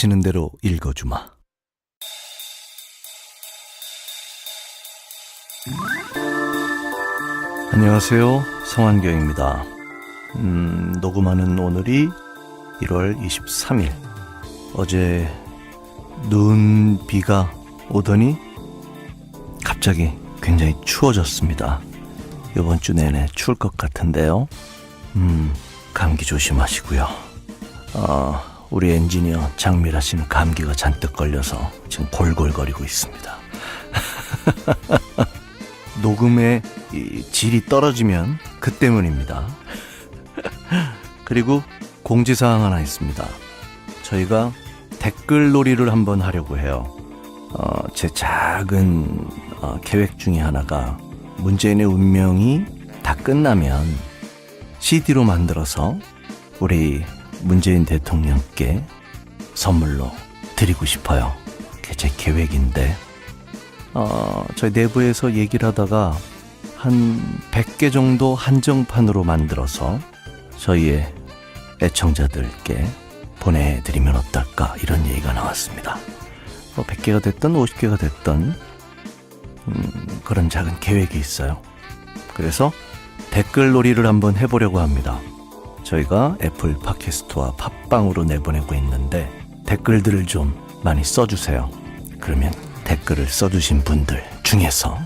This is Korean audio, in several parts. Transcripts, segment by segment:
닥치는 대로 읽어주마. 안녕하세요, 성환경입니다. 녹음하는 오늘이 1월 23일. 어제 비가 오더니 갑자기 굉장히 추워졌습니다. 이번 주 내내 추울 것 같은데요. 감기 조심하시고요. 우리 엔지니어 장미라 씨는 감기가 잔뜩 걸려서 지금 골골거리고 있습니다. 녹음의 질이 떨어지면 그 때문입니다. 그리고 공지사항 하나 있습니다. 저희가 댓글 놀이를 한번 하려고 해요. 제 작은 계획 중에 하나가 문재인의 운명이 다 끝나면 CD로 만들어서 우리 문재인 대통령께 선물로 드리고 싶어요. 그게 제 계획인데 저희 내부에서 얘기를 하다가 한 100개 정도 한정판으로 만들어서 저희의 애청자들께 보내드리면 어떨까, 이런 얘기가 나왔습니다. 100개가 됐든 50개가 됐든 그런 작은 계획이 있어요. 그래서 댓글 놀이를 한번 해보려고 합니다. 저희가 애플 팟캐스트와 팟빵으로 내보내고 있는데 댓글들을 좀 많이 써주세요. 그러면 댓글을 써주신 분들 중에서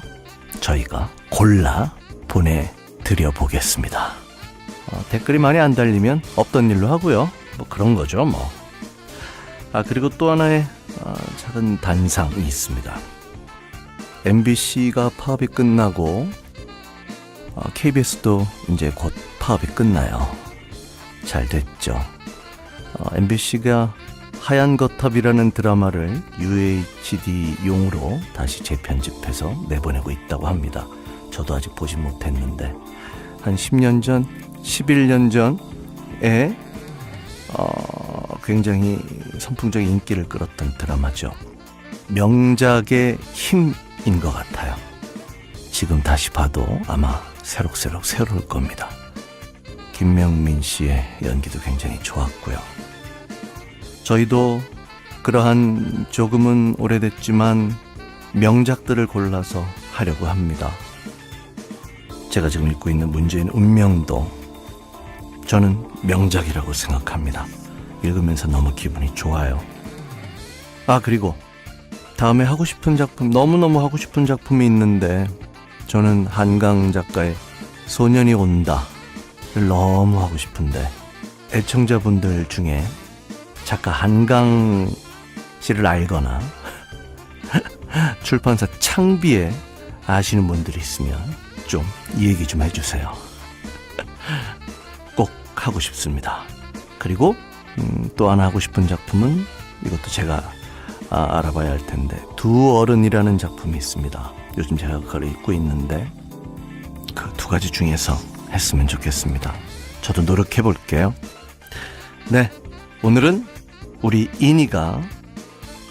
저희가 골라 보내드려 보겠습니다. 댓글이 많이 안 달리면 없던 일로 하고요. 뭐 그런 거죠 뭐. 그리고 또 하나의 작은 단상이 있습니다. MBC가 파업이 끝나고 KBS도 이제 곧 파업이 끝나요. 잘 됐죠. MBC가 하얀 거탑이라는 드라마를 UHD용으로 다시 재편집해서 내보내고 있다고 합니다. 저도 아직 보지 못했는데 한 10년 전, 11년 전에 굉장히 선풍적인 인기를 끌었던 드라마죠. 명작의 힘인 것 같아요. 지금 다시 봐도 아마 새록새록 새로울 겁니다. 김명민 씨의 연기도 굉장히 좋았고요. 저희도 그러한 조금은 오래됐지만 명작들을 골라서 하려고 합니다. 제가 지금 읽고 있는 문재인 운명도 저는 명작이라고 생각합니다. 읽으면서 너무 기분이 좋아요. 그리고 다음에 하고 싶은 작품, 너무너무 하고 싶은 작품이 있는데 저는 한강 작가의 소년이 온다를 너무 하고 싶은데 애청자분들 중에 작가 한강 씨를 알거나 출판사 창비에 아시는 분들이 있으면 좀 얘기 좀 해주세요. 꼭 하고 싶습니다. 그리고 또 하나 하고 싶은 작품은 이것도 제가 알아봐야 할 텐데, 두 어른이라는 작품이 있습니다. 요즘 제가 그걸 읽고 있는데 그 두 가지 중에서 했으면 좋겠습니다. 저도 노력해 볼게요. 네, 오늘은 우리 이니가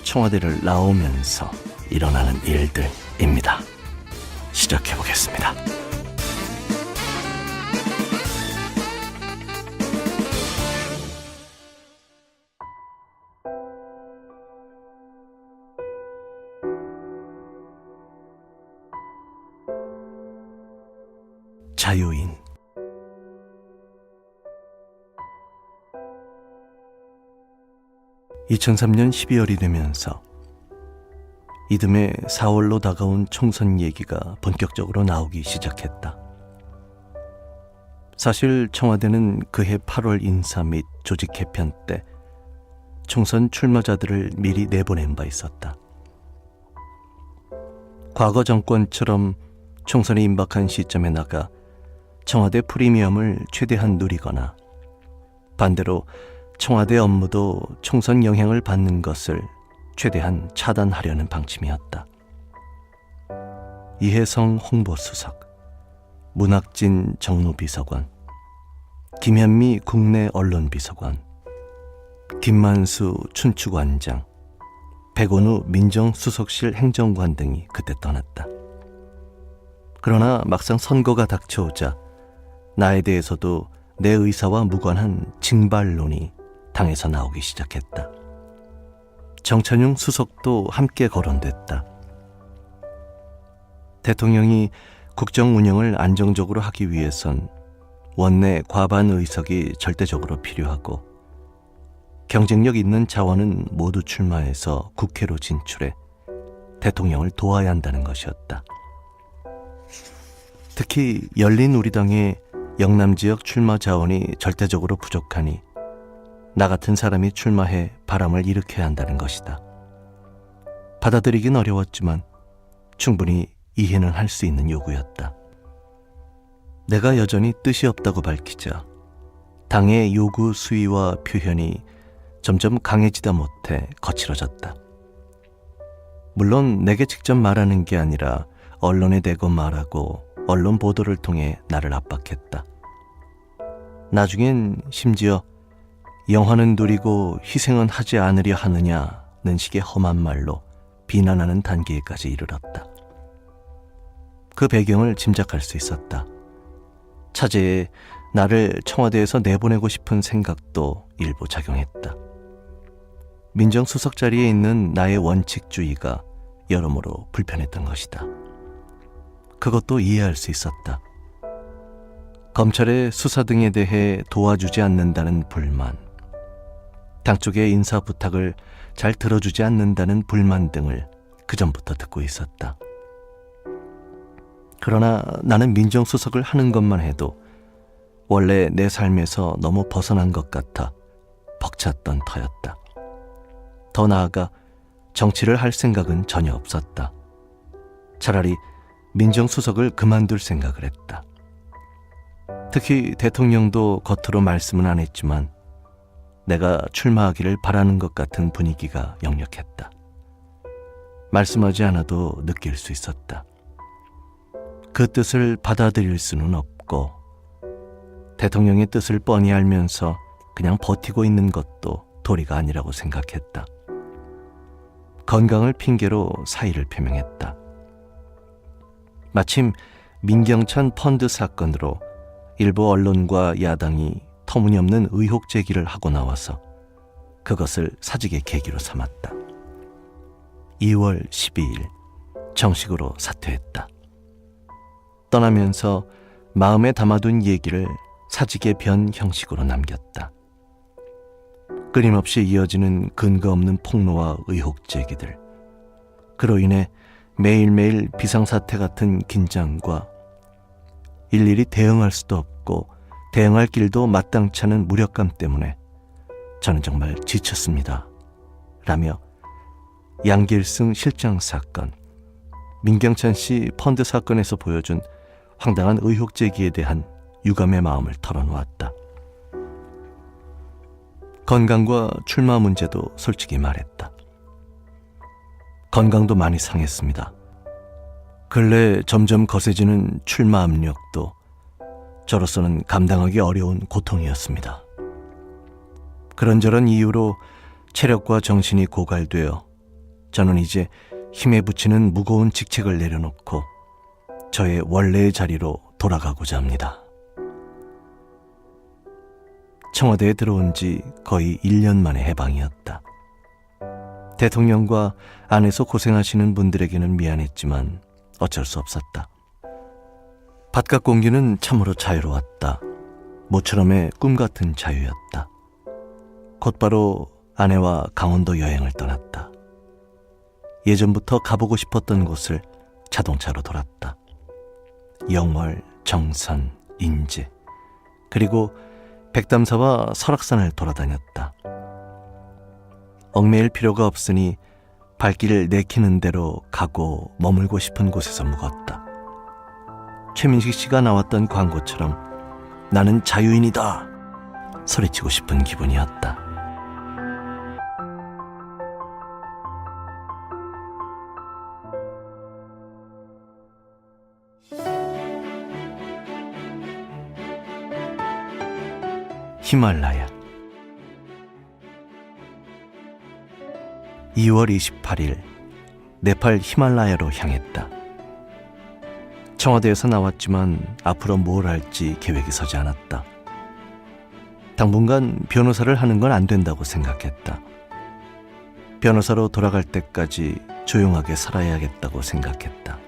청와대를 나오면서 일어나는 일들입니다. 시작해 보겠습니다. 자유인. (2003년 12월이) 되면서 이듬해 4월로 다가온 총선 얘기가 본격적으로 나오기 시작했다. 사실 청와대는 그해 8월 인사 및 조직 개편 때 총선 출마자들을 미리 내보낸 바 있었다. 과거 정권처럼 총선이 임박한 시점에 나가 청와대 프리미엄을 최대한 누리거나 반대로 청와대 업무도 총선 영향을 받는 것을 최대한 차단하려는 방침이었다. 이혜성 홍보수석, 문학진 정무비서관, 김현미 국내 언론비서관, 김만수 춘추관장, 백원우 민정수석실 행정관 등이 그때 떠났다. 그러나 막상 선거가 닥쳐오자 나에 대해서도 내 의사와 무관한 징발론이 당에서 나오기 시작했다. 정찬용 수석도 함께 거론됐다. 대통령이 국정 운영을 안정적으로 하기 위해선 원내 과반 의석이 절대적으로 필요하고 경쟁력 있는 자원은 모두 출마해서 국회로 진출해 대통령을 도와야 한다는 것이었다. 특히 열린우리당의 영남 지역 출마 자원이 절대적으로 부족하니 나 같은 사람이 출마해 바람을 일으켜야 한다는 것이다. 받아들이긴 어려웠지만 충분히 이해는 할 수 있는 요구였다. 내가 여전히 뜻이 없다고 밝히자 당의 요구 수위와 표현이 점점 강해지다 못해 거칠어졌다. 물론 내게 직접 말하는 게 아니라 언론에 대고 말하고 언론 보도를 통해 나를 압박했다. 나중엔 심지어 영화는 누리고 희생은 하지 않으려 하느냐는 식의 험한 말로 비난하는 단계까지 이르렀다. 그 배경을 짐작할 수 있었다. 차제에 나를 청와대에서 내보내고 싶은 생각도 일부 작용했다. 민정수석 자리에 있는 나의 원칙주의가 여러모로 불편했던 것이다. 그것도 이해할 수 있었다. 검찰의 수사 등에 대해 도와주지 않는다는 불만, 당 쪽의 인사 부탁을 잘 들어주지 않는다는 불만 등을 그전부터 듣고 있었다. 그러나 나는 민정수석을 하는 것만 해도 원래 내 삶에서 너무 벗어난 것 같아 벅찼던 터였다. 더 나아가 정치를 할 생각은 전혀 없었다. 차라리 민정수석을 그만둘 생각을 했다. 특히 대통령도 겉으로 말씀은 안 했지만 내가 출마하기를 바라는 것 같은 분위기가 역력했다. 말씀하지 않아도 느낄 수 있었다. 그 뜻을 받아들일 수는 없고 대통령의 뜻을 뻔히 알면서 그냥 버티고 있는 것도 도리가 아니라고 생각했다. 건강을 핑계로 사의를 표명했다. 마침 민경찬 펀드 사건으로 일부 언론과 야당이 터무니없는 의혹 제기를 하고 나와서 그것을 사직의 계기로 삼았다. 2월 12일 정식으로 사퇴했다. 떠나면서 마음에 담아둔 얘기를 사직의 변 형식으로 남겼다. 끊임없이 이어지는 근거 없는 폭로와 의혹 제기들, 그로 인해 매일매일 비상사태 같은 긴장과 일일이 대응할 수도 없고 대응할 길도 마땅치 않은 무력감 때문에 저는 정말 지쳤습니다. 라며 양길승 실장 사건, 민경찬 씨 펀드 사건에서 보여준 황당한 의혹 제기에 대한 유감의 마음을 털어놓았다. 건강과 출마 문제도 솔직히 말했다. 건강도 많이 상했습니다. 근래 점점 거세지는 출마 압력도 저로서는 감당하기 어려운 고통이었습니다. 그런저런 이유로 체력과 정신이 고갈되어 저는 이제 힘에 부치는 무거운 직책을 내려놓고 저의 원래의 자리로 돌아가고자 합니다. 청와대에 들어온 지 거의 1년 만의 해방이었다. 대통령과 안에서 고생하시는 분들에게는 미안했지만 어쩔 수 없었다. 바깥 공기는 참으로 자유로웠다. 모처럼의 꿈 같은 자유였다. 곧바로 아내와 강원도 여행을 떠났다. 예전부터 가보고 싶었던 곳을 자동차로 돌았다. 영월, 정선, 인제, 그리고 백담사와 설악산을 돌아다녔다. 얽매일 필요가 없으니 발길을 내키는 대로 가고 머물고 싶은 곳에서 묵었다. 최민식 씨가 나왔던 광고처럼 나는 자유인이다 소리치고 싶은 기분이었다. 히말라야. 2월 28일 네팔 히말라야로 향했다. 청와대에서 나왔지만 앞으로 뭘 할지 계획이 서지 않았다. 당분간 변호사를 하는 건 안 된다고 생각했다. 변호사로 돌아갈 때까지 조용하게 살아야겠다고 생각했다.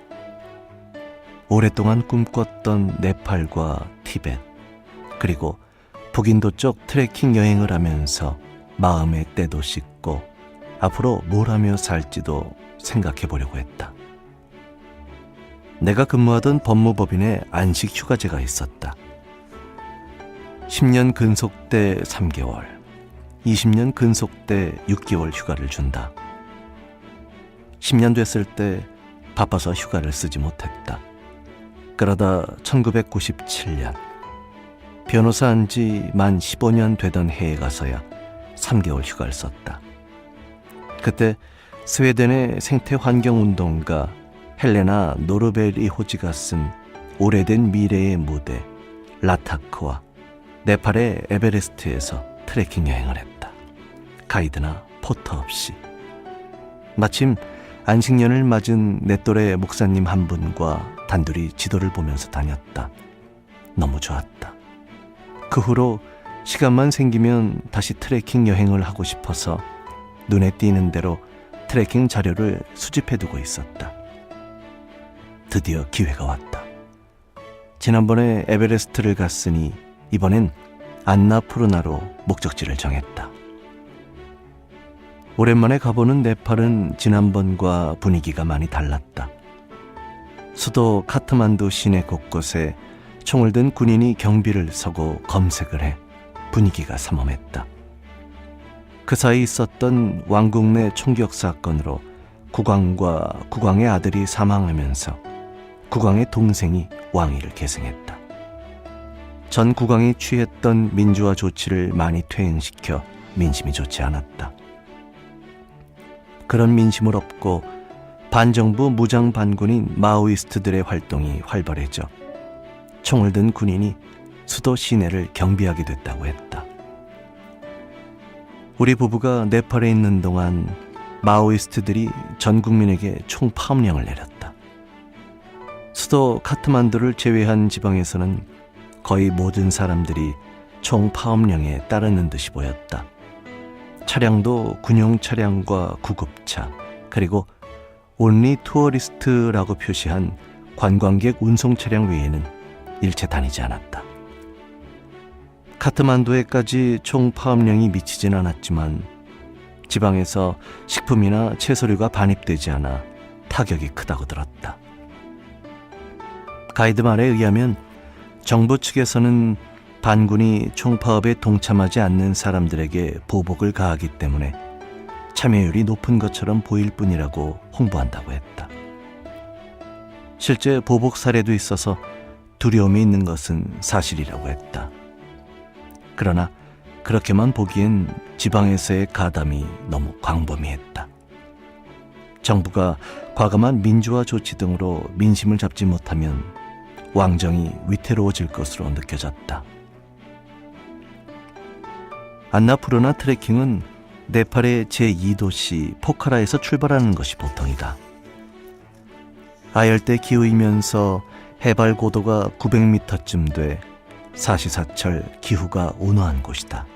오랫동안 꿈꿨던 네팔과 티벳, 그리고 북인도 쪽 트레킹 여행을 하면서 마음의 때도 씻고 앞으로 뭘 하며 살지도 생각해 보려고 했다. 내가 근무하던 법무법인에 안식 휴가제가 있었다. 10년 근속대 3개월, 20년 근속대 6개월 휴가를 준다. 10년 됐을 때 바빠서 휴가를 쓰지 못했다. 그러다 1997년 변호사 한 지 만 15년 되던 해에 가서야 3개월 휴가를 썼다. 그때 스웨덴의 생태환경운동가 헬레나 노르베리호지가 쓴 오래된 미래의 무대 라타크와 네팔의 에베레스트에서 트레킹 여행을 했다. 가이드나 포터 없이. 마침 안식년을 맞은 내 또래 목사님 한 분과 단둘이 지도를 보면서 다녔다. 너무 좋았다. 그 후로 시간만 생기면 다시 트레킹 여행을 하고 싶어서 눈에 띄는 대로 트레킹 자료를 수집해두고 있었다. 드디어 기회가 왔다. 지난번에 에베레스트를 갔으니 이번엔 안나푸르나로 목적지를 정했다. 오랜만에 가보는 네팔은 지난번과 분위기가 많이 달랐다. 수도 카트만두 시내 곳곳에 총을 든 군인이 경비를 서고 검색을 해 분위기가 삼엄했다. 그 사이 있었던 왕국 내 총격 사건으로 국왕과 국왕의 아들이 사망하면서 국왕의 동생이 왕위를 계승했다. 전 국왕이 취했던 민주화 조치를 많이 퇴행시켜 민심이 좋지 않았다. 그런 민심을 업고 반정부 무장 반군인 마오이스트들의 활동이 활발해져 총을 든 군인이 수도 시내를 경비하게 됐다고 했다. 우리 부부가 네팔에 있는 동안 마오이스트들이 전 국민에게 총파업령을 내렸다. 수도 카트만두를 제외한 지방에서는 거의 모든 사람들이 총파업령에 따르는 듯이 보였다. 차량도 군용 차량과 구급차, 그리고 온리 투어리스트라고 표시한 관광객 운송 차량 외에는 일체 다니지 않았다. 카트만두에까지 총파업령이 미치진 않았지만 지방에서 식품이나 채소류가 반입되지 않아 타격이 크다고 들었다. 가이드 말에 의하면 정부 측에서는 반군이 총파업에 동참하지 않는 사람들에게 보복을 가하기 때문에 참여율이 높은 것처럼 보일 뿐이라고 홍보한다고 했다. 실제 보복 사례도 있어서 두려움이 있는 것은 사실이라고 했다. 그러나 그렇게만 보기엔 지방에서의 가담이 너무 광범위했다. 정부가 과감한 민주화 조치 등으로 민심을 잡지 못하면 왕정이 위태로워질 것으로 느껴졌다. 안나푸르나 트레킹은 네팔의 제2도시 포카라에서 출발하는 것이 보통이다. 아열대 기후이면서 해발 고도가 900m쯤 돼 사시사철 기후가 온화한 곳이다.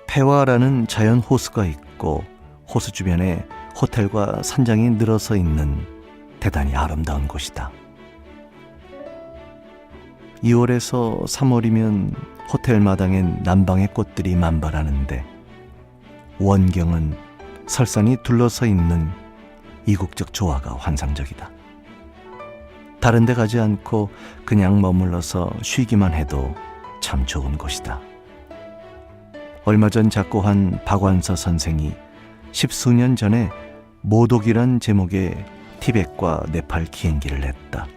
페와라는 자연 호수가 있고 호수 주변에 호텔과 산장이 늘어서 있는 대단히 아름다운 곳이다. 2월에서 3월이면 호텔 마당엔 남방의 꽃들이 만발하는데 원경은 설산이 둘러서 있는 이국적 조화가 환상적이다. 다른 데 가지 않고 그냥 머물러서 쉬기만 해도 참 좋은 곳이다. 얼마 전 작고한 박완서 선생이 10수년 전에 모독이란 제목의 티벳과 네팔 기행기를 냈다.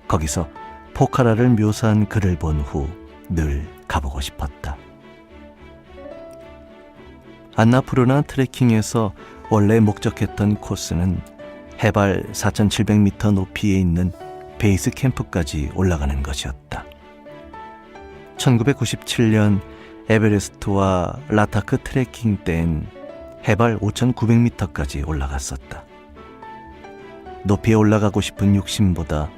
거기서 포카라를 묘사한 글을 본 후 늘 가보고 싶었다. 안나푸르나 트레킹에서 원래 목적했던 코스는 해발 4,700m 높이에 있는 베이스 캠프까지 올라가는 것이었다. 1997년 에베레스트와 라타크 트레킹 때엔 해발 5,900m까지 올라갔었다. 높이에 올라가고 싶은 욕심보다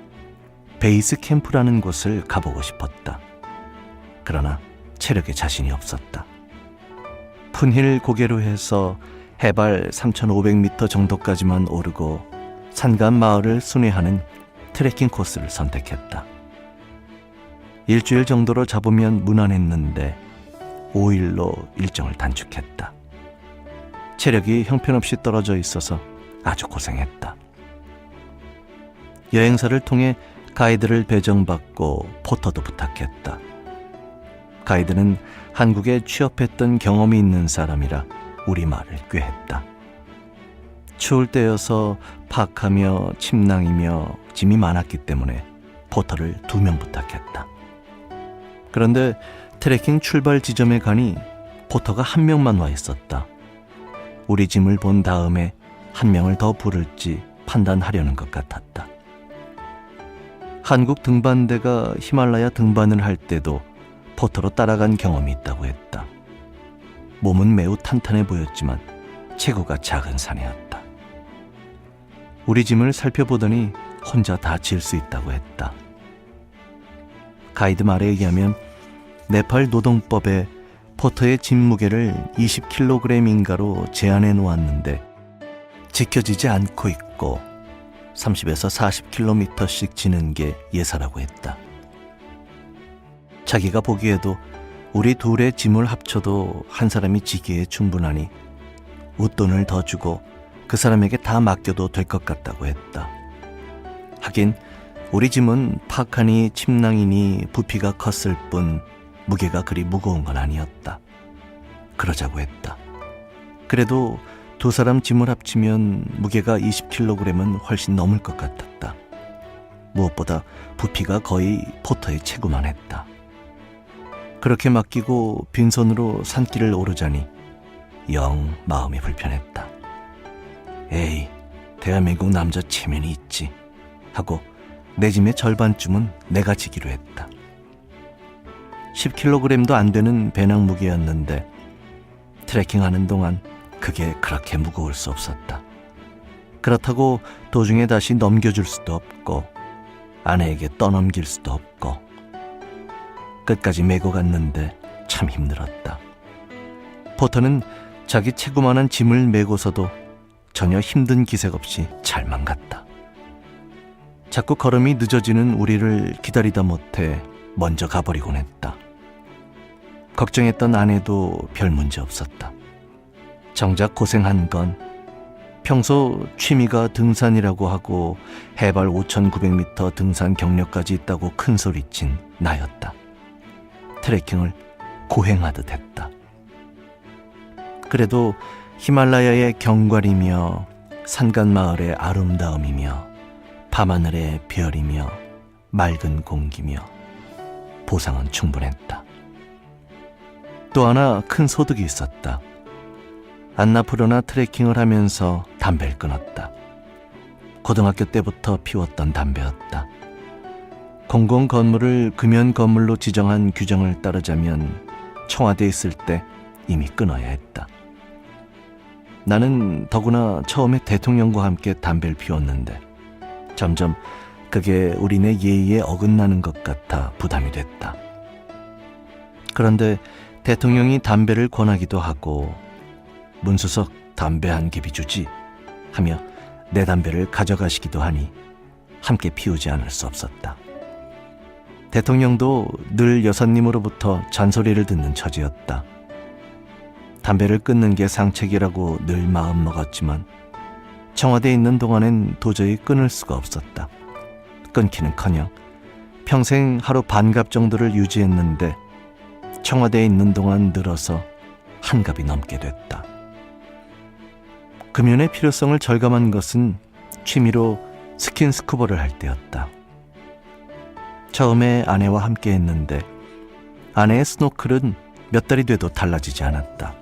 베이스 캠프라는 곳을 가보고 싶었다. 그러나 체력에 자신이 없었다. 푼힐 고개로 해서 해발 3,500m 정도까지만 오르고 산간 마을을 순회하는 트레킹 코스를 선택했다. 일주일 정도로 잡으면 무난했는데 5일로 일정을 단축했다. 체력이 형편없이 떨어져 있어서 아주 고생했다. 여행사를 통해 가이드를 배정받고 포터도 부탁했다. 가이드는 한국에 취업했던 경험이 있는 사람이라 우리말을 꾀했다. 추울 때여서 파카며 침낭이며 짐이 많았기 때문에 포터를 2명 부탁했다. 그런데 트레킹 출발 지점에 가니 포터가 1명만 와 있었다. 우리 짐을 본 다음에 1명을 더 부를지 판단하려는 것 같았다. 한국 등반대가 히말라야 등반을 할 때도 포터로 따라간 경험이 있다고 했다. 몸은 매우 탄탄해 보였지만 체구가 작은 사내였다. 우리 짐을 살펴보더니 혼자 다 질 수 있다고 했다. 가이드 말에 의하면 네팔 노동법에 포터의 짐 무게를 20kg인가로 제한해 놓았는데 지켜지지 않고 있고 30에서 40km씩 지는 게 예사라고 했다. 자기가 보기에도 우리 둘의 짐을 합쳐도 한 사람이 지기에 충분하니 웃돈을 더 주고 그 사람에게 다 맡겨도 될 것 같다고 했다. 하긴 우리 짐은 파카니 침낭이니 부피가 컸을 뿐 무게가 그리 무거운 건 아니었다. 그러자고 했다. 그래도 2사람 짐을 합치면 무게가 20kg은 훨씬 넘을 것 같았다. 무엇보다 부피가 거의 포터의 체구만 했다. 그렇게 맡기고 빈손으로 산길을 오르자니 영 마음이 불편했다. 에이, 대한민국 남자 체면이 있지 하고 내 짐의 절반쯤은 내가 지기로 했다. 10kg도 안 되는 배낭 무게였는데 트레킹하는 동안 그게 그렇게 무거울 수 없었다. 그렇다고 도중에 다시 넘겨줄 수도 없고 아내에게 떠넘길 수도 없고 끝까지 메고 갔는데 참 힘들었다. 포터는 자기 체구만한 짐을 메고서도 전혀 힘든 기색 없이 잘만 갔다. 자꾸 걸음이 늦어지는 우리를 기다리다 못해 먼저 가버리곤 했다. 걱정했던 아내도 별 문제 없었다. 정작 고생한 건 평소 취미가 등산이라고 하고 해발 5,900m 등산 경력까지 있다고 큰소리친 나였다. 트레킹을 고행하듯 했다. 그래도 히말라야의 경관이며 산간마을의 아름다움이며 밤하늘의 별이며 맑은 공기며 보상은 충분했다. 또 하나 큰 소득이 있었다. 안나푸르나 트레킹을 하면서 담배를 끊었다. 고등학교 때부터 피웠던 담배였다. 공공 건물을 금연 건물로 지정한 규정을 따르자면 청와대에 있을 때 이미 끊어야 했다. 나는 더구나 처음에 대통령과 함께 담배를 피웠는데 점점 그게 우리네 예의에 어긋나는 것 같아 부담이 됐다. 그런데 대통령이 담배를 권하기도 하고 문수석 담배 한 개비 주지 하며 내 담배를 가져가시기도 하니 함께 피우지 않을 수 없었다. 대통령도 늘 여사님으로부터 잔소리를 듣는 처지였다. 담배를 끊는 게 상책이라고 늘 마음먹었지만 청와대에 있는 동안엔 도저히 끊을 수가 없었다. 끊기는커녕 평생 하루 반갑 정도를 유지했는데 청와대에 있는 동안 늘어서 한갑이 넘게 됐다. 금연의 필요성을 절감한 것은 취미로 스킨스쿠버를 할 때였다. 처음에 아내와 함께 했는데 아내의 스노클은 몇 달이 돼도 달라지지 않았다.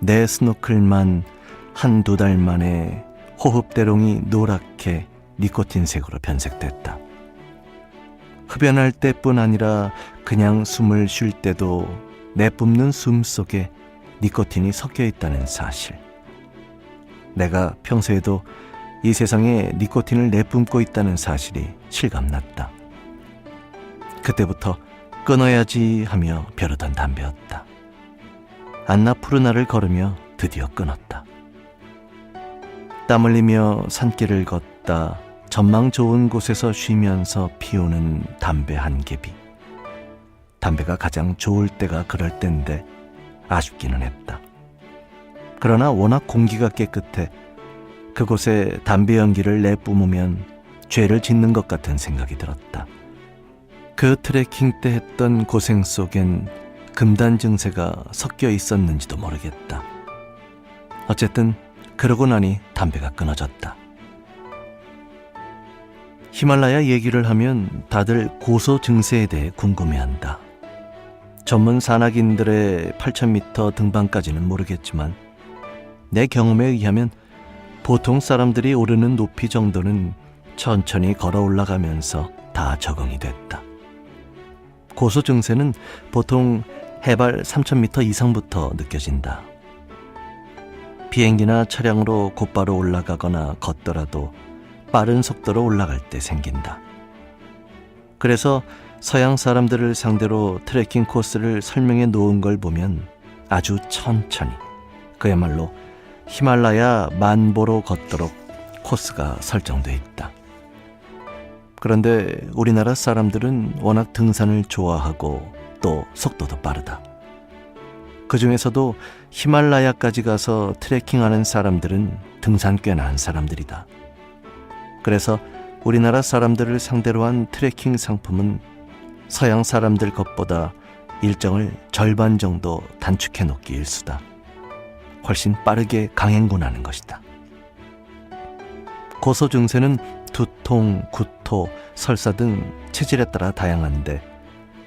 내 스노클만 한두 달 만에 호흡대롱이 노랗게 니코틴색으로 변색됐다. 흡연할 때뿐 아니라 그냥 숨을 쉴 때도 내뿜는 숨 속에 니코틴이 섞여 있다는 사실. 내가 평소에도 이 세상에 니코틴을 내뿜고 있다는 사실이 실감났다. 그때부터 끊어야지 하며 벼르던 담배였다. 안나푸르나를 걸으며 드디어 끊었다. 땀 흘리며 산길을 걷다 전망 좋은 곳에서 쉬면서 피우는 담배 한 개비. 담배가 가장 좋을 때가 그럴 때인데 아쉽기는 했다. 그러나 워낙 공기가 깨끗해 그곳에 담배 연기를 내뿜으면 죄를 짓는 것 같은 생각이 들었다. 그 트레킹 때 했던 고생 속엔 금단 증세가 섞여 있었는지도 모르겠다. 어쨌든 그러고 나니 담배가 끊어졌다. 히말라야 얘기를 하면 다들 고소 증세에 대해 궁금해한다. 전문 산악인들의 8,000m 등반까지는 모르겠지만 내 경험에 의하면 보통 사람들이 오르는 높이 정도는 천천히 걸어 올라가면서 다 적응이 됐다. 고소 증세는 보통 해발 3,000m 이상부터 느껴진다. 비행기나 차량으로 곧바로 올라가거나 걷더라도 빠른 속도로 올라갈 때 생긴다. 그래서 서양 사람들을 상대로 트레킹 코스를 설명해 놓은 걸 보면 아주 천천히, 그야말로 히말라야 만보로 걷도록 코스가 설정돼 있다. 그런데 우리나라 사람들은 워낙 등산을 좋아하고 또 속도도 빠르다. 그 중에서도 히말라야까지 가서 트레킹하는 사람들은 등산 꽤나 한 사람들이다. 그래서 우리나라 사람들을 상대로 한 트레킹 상품은 서양 사람들 것보다 일정을 절반 정도 단축해 놓기 일수다. 훨씬 빠르게 강행군하는 것이다. 고소 증세는 두통, 구토, 설사 등 체질에 따라 다양한데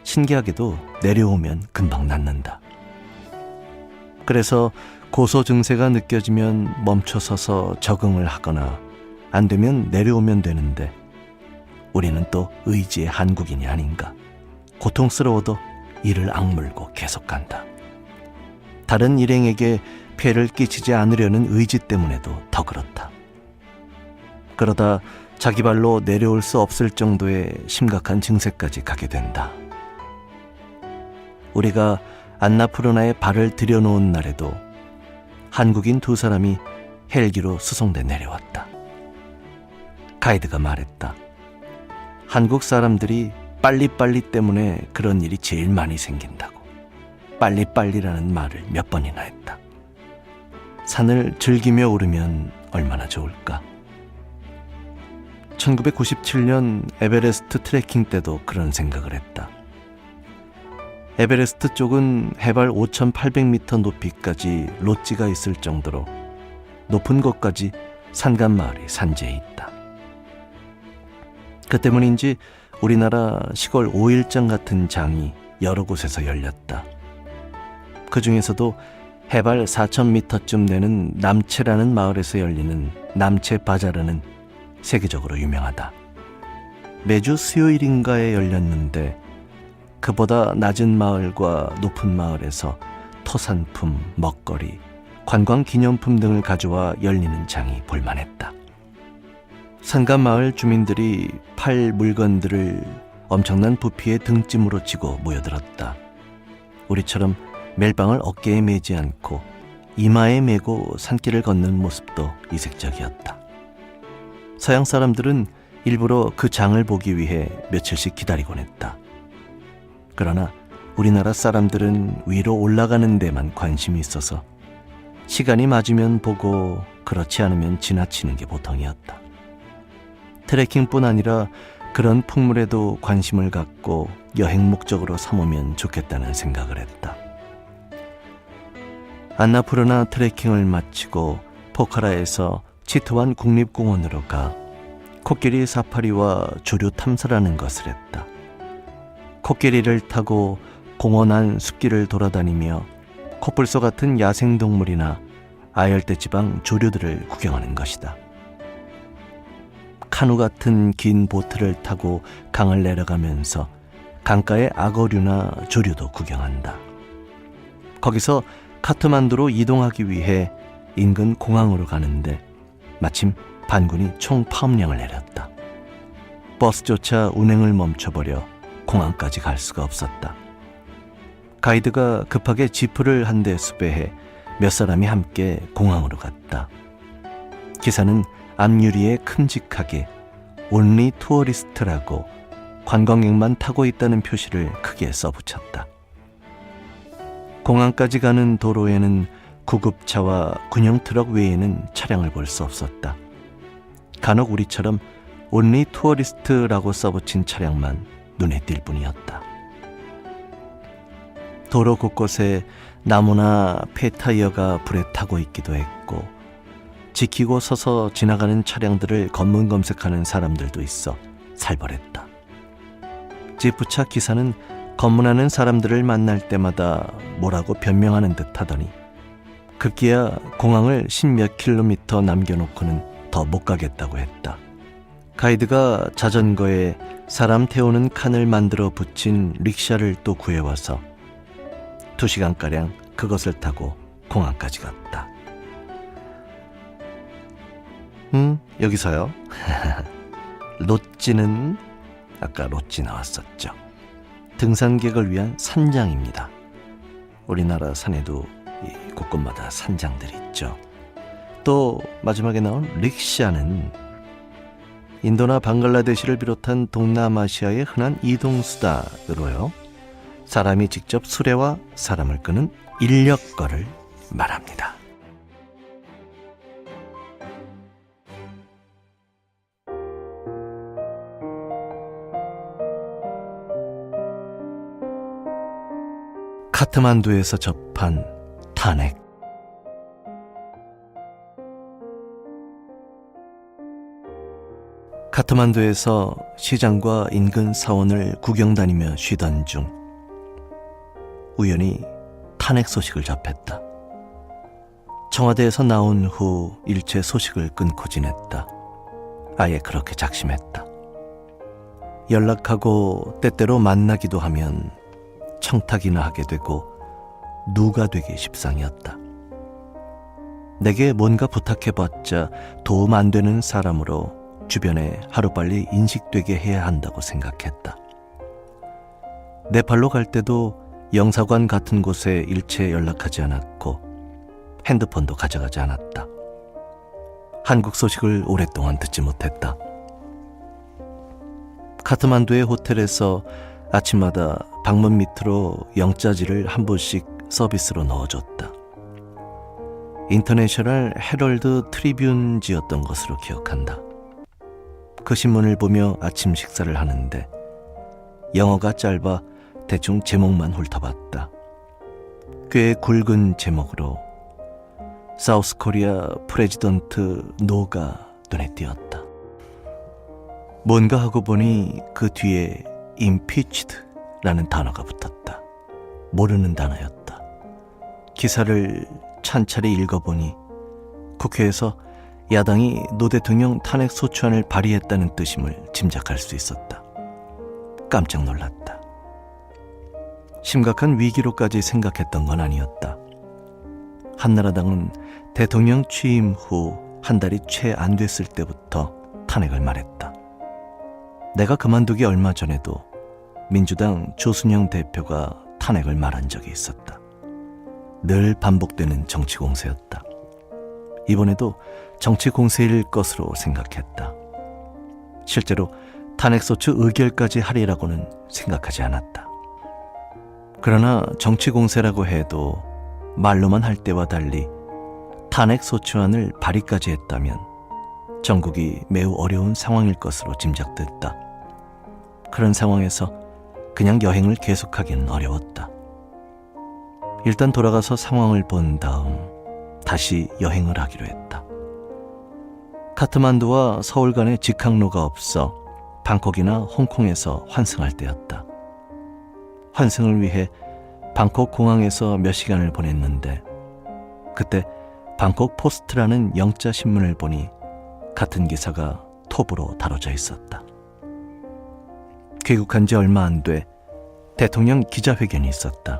신기하게도 내려오면 금방 낫는다. 그래서 고소 증세가 느껴지면 멈춰서서 적응을 하거나 안 되면 내려오면 되는데 우리는 또 의지의 한국인이 아닌가. 고통스러워도 이를 악물고 계속 간다. 다른 일행에게 폐를 끼치지 않으려는 의지 때문에도 더 그렇다. 그러다 자기 발로 내려올 수 없을 정도의 심각한 증세까지 가게 된다. 우리가 안나푸르나에 발을 들여놓은 날에도 한국인 2사람이 헬기로 수송돼 내려왔다. 가이드가 말했다. 한국 사람들이 빨리빨리 때문에 그런 일이 제일 많이 생긴다고. 빨리빨리라는 말을 몇 번이나 했다. 산을 즐기며 오르면 얼마나 좋을까. 1997년 에베레스트 트레킹 때도 그런 생각을 했다. 에베레스트 쪽은 해발 5,800m 높이까지 롯지가 있을 정도로 높은 곳까지 산간마을이 산지에 있다. 그 때문인지 우리나라 시골 5일장 같은 장이 여러 곳에서 열렸다. 그 중에서도 해발 4,000m쯤 되는 남체라는 마을에서 열리는 남체 바자르는 세계적으로 유명하다. 매주 수요일인가에 열렸는데 그보다 낮은 마을과 높은 마을에서 토산품, 먹거리, 관광기념품 등을 가져와 열리는 장이 볼만했다. 산간 마을 주민들이 팔 물건들을 엄청난 부피의 등짐으로 지고 모여들었다. 우리처럼 멜빵을 어깨에 메지 않고 이마에 메고 산길을 걷는 모습도 이색적이었다. 서양 사람들은 일부러 그 장을 보기 위해 며칠씩 기다리곤 했다. 그러나 우리나라 사람들은 위로 올라가는 데만 관심이 있어서 시간이 맞으면 보고 그렇지 않으면 지나치는 게 보통이었다. 트레킹뿐 아니라 그런 풍물에도 관심을 갖고 여행 목적으로 삼으면 좋겠다는 생각을 했다. 안나푸르나 트레킹을 마치고 포카라에서 치트완 국립공원으로 가 코끼리 사파리와 조류 탐사라는 것을 했다. 코끼리를 타고 공원 안 숲길을 돌아다니며 코뿔소 같은 야생동물이나 아열대 지방 조류들을 구경하는 것이다. 카누 같은 긴 보트를 타고 강을 내려가면서 강가의 악어류나 조류도 구경한다. 거기서 카트만두로 이동하기 위해 인근 공항으로 가는데 마침 반군이 총 파업령을 내렸다. 버스조차 운행을 멈춰버려 공항까지 갈 수가 없었다. 가이드가 급하게 지프를 한 대 수배해 몇 사람이 함께 공항으로 갔다. 기사는 앞유리에 큼직하게 온리 투어리스트라고 관광객만 타고 있다는 표시를 크게 써붙였다. 공항까지 가는 도로에는 구급차와 군용 트럭 외에는 차량을 볼 수 없었다. 간혹 우리처럼 온리 투어리스트라고 써붙인 차량만 눈에 띌 뿐이었다. 도로 곳곳에 나무나 폐타이어가 불에 타고 있기도 했고 지키고 서서 지나가는 차량들을 검문 검색하는 사람들도 있어 살벌했다. 지프차 기사는 검문하는 사람들을 만날 때마다 뭐라고 변명하는 듯 하더니 급기야 공항을 10몇 킬로미터 남겨놓고는 더 못 가겠다고 했다. 가이드가 자전거에 사람 태우는 칸을 만들어 붙인 릭샤를 또 구해와서 2시간가량 그것을 타고 공항까지 갔다. 여기서요. 롯지는 아까 롯지 나왔었죠. 등산객을 위한 산장입니다. 우리나라 산에도 곳곳마다 산장들이 있죠. 또 마지막에 나온 릭샤는 인도나 방글라데시를 비롯한 동남아시아의 흔한 이동수단으로요. 사람이 직접 수레와 사람을 끄는 인력거를 말합니다. 카트만두에서 접한 탄핵. 카트만두에서 시장과 인근 사원을 구경 다니며 쉬던 중 우연히 탄핵 소식을 접했다. 청와대에서 나온 후 일체 소식을 끊고 지냈다. 아예 그렇게 작심했다. 연락하고 때때로 만나기도 하면 청탁이나 하게 되고 누가 되기 십상이었다. 내게 뭔가 부탁해봤자 도움 안 되는 사람으로 주변에 하루빨리 인식되게 해야 한다고 생각했다. 네팔로 갈 때도 영사관 같은 곳에 일체 연락하지 않았고 핸드폰도 가져가지 않았다. 한국 소식을 오랫동안 듣지 못했다. 카트만두의 호텔에서 아침마다 방문 밑으로 영자지를 한 부씩 서비스로 넣어줬다. 인터내셔널 헤럴드 트리뷴지였던 것으로 기억한다. 그 신문을 보며 아침 식사를 하는데 영어가 짧아 대충 제목만 훑어봤다. 꽤 굵은 제목으로 사우스 코리아 프레지던트 노가 눈에 띄었다. 뭔가 하고 보니 그 뒤에 impeached라는 단어가 붙었다. 모르는 단어였다. 기사를 찬찬히 읽어보니 국회에서 야당이 노 대통령 탄핵 소추안을 발의했다는 뜻임을 짐작할 수 있었다. 깜짝 놀랐다. 심각한 위기로까지 생각했던 건 아니었다. 한나라당은 대통령 취임 후 한 달이 채 안 됐을 때부터 탄핵을 말했다. 내가 그만두기 얼마 전에도 민주당 조순영 대표가 탄핵을 말한 적이 있었다. 늘 반복되는 정치 공세였다. 이번에도 정치 공세일 것으로 생각했다. 실제로 탄핵소추 의결까지 하리라고는 생각하지 않았다. 그러나 정치 공세라고 해도 말로만 할 때와 달리 탄핵 소추안을 발의까지 했다면 전국이 매우 어려운 상황일 것으로 짐작됐다. 그런 상황에서 그냥 여행을 계속하기는 어려웠다. 일단 돌아가서 상황을 본 다음 다시 여행을 하기로 했다. 카트만두와 서울 간의 직항로가 없어 방콕이나 홍콩에서 환승할 때였다. 환승을 위해 방콕 공항에서 몇 시간을 보냈는데 그때 방콕 포스트라는 영자 신문을 보니 같은 기사가 톱으로 다뤄져 있었다. 귀국한 지 얼마 안 돼 대통령 기자회견이 있었다.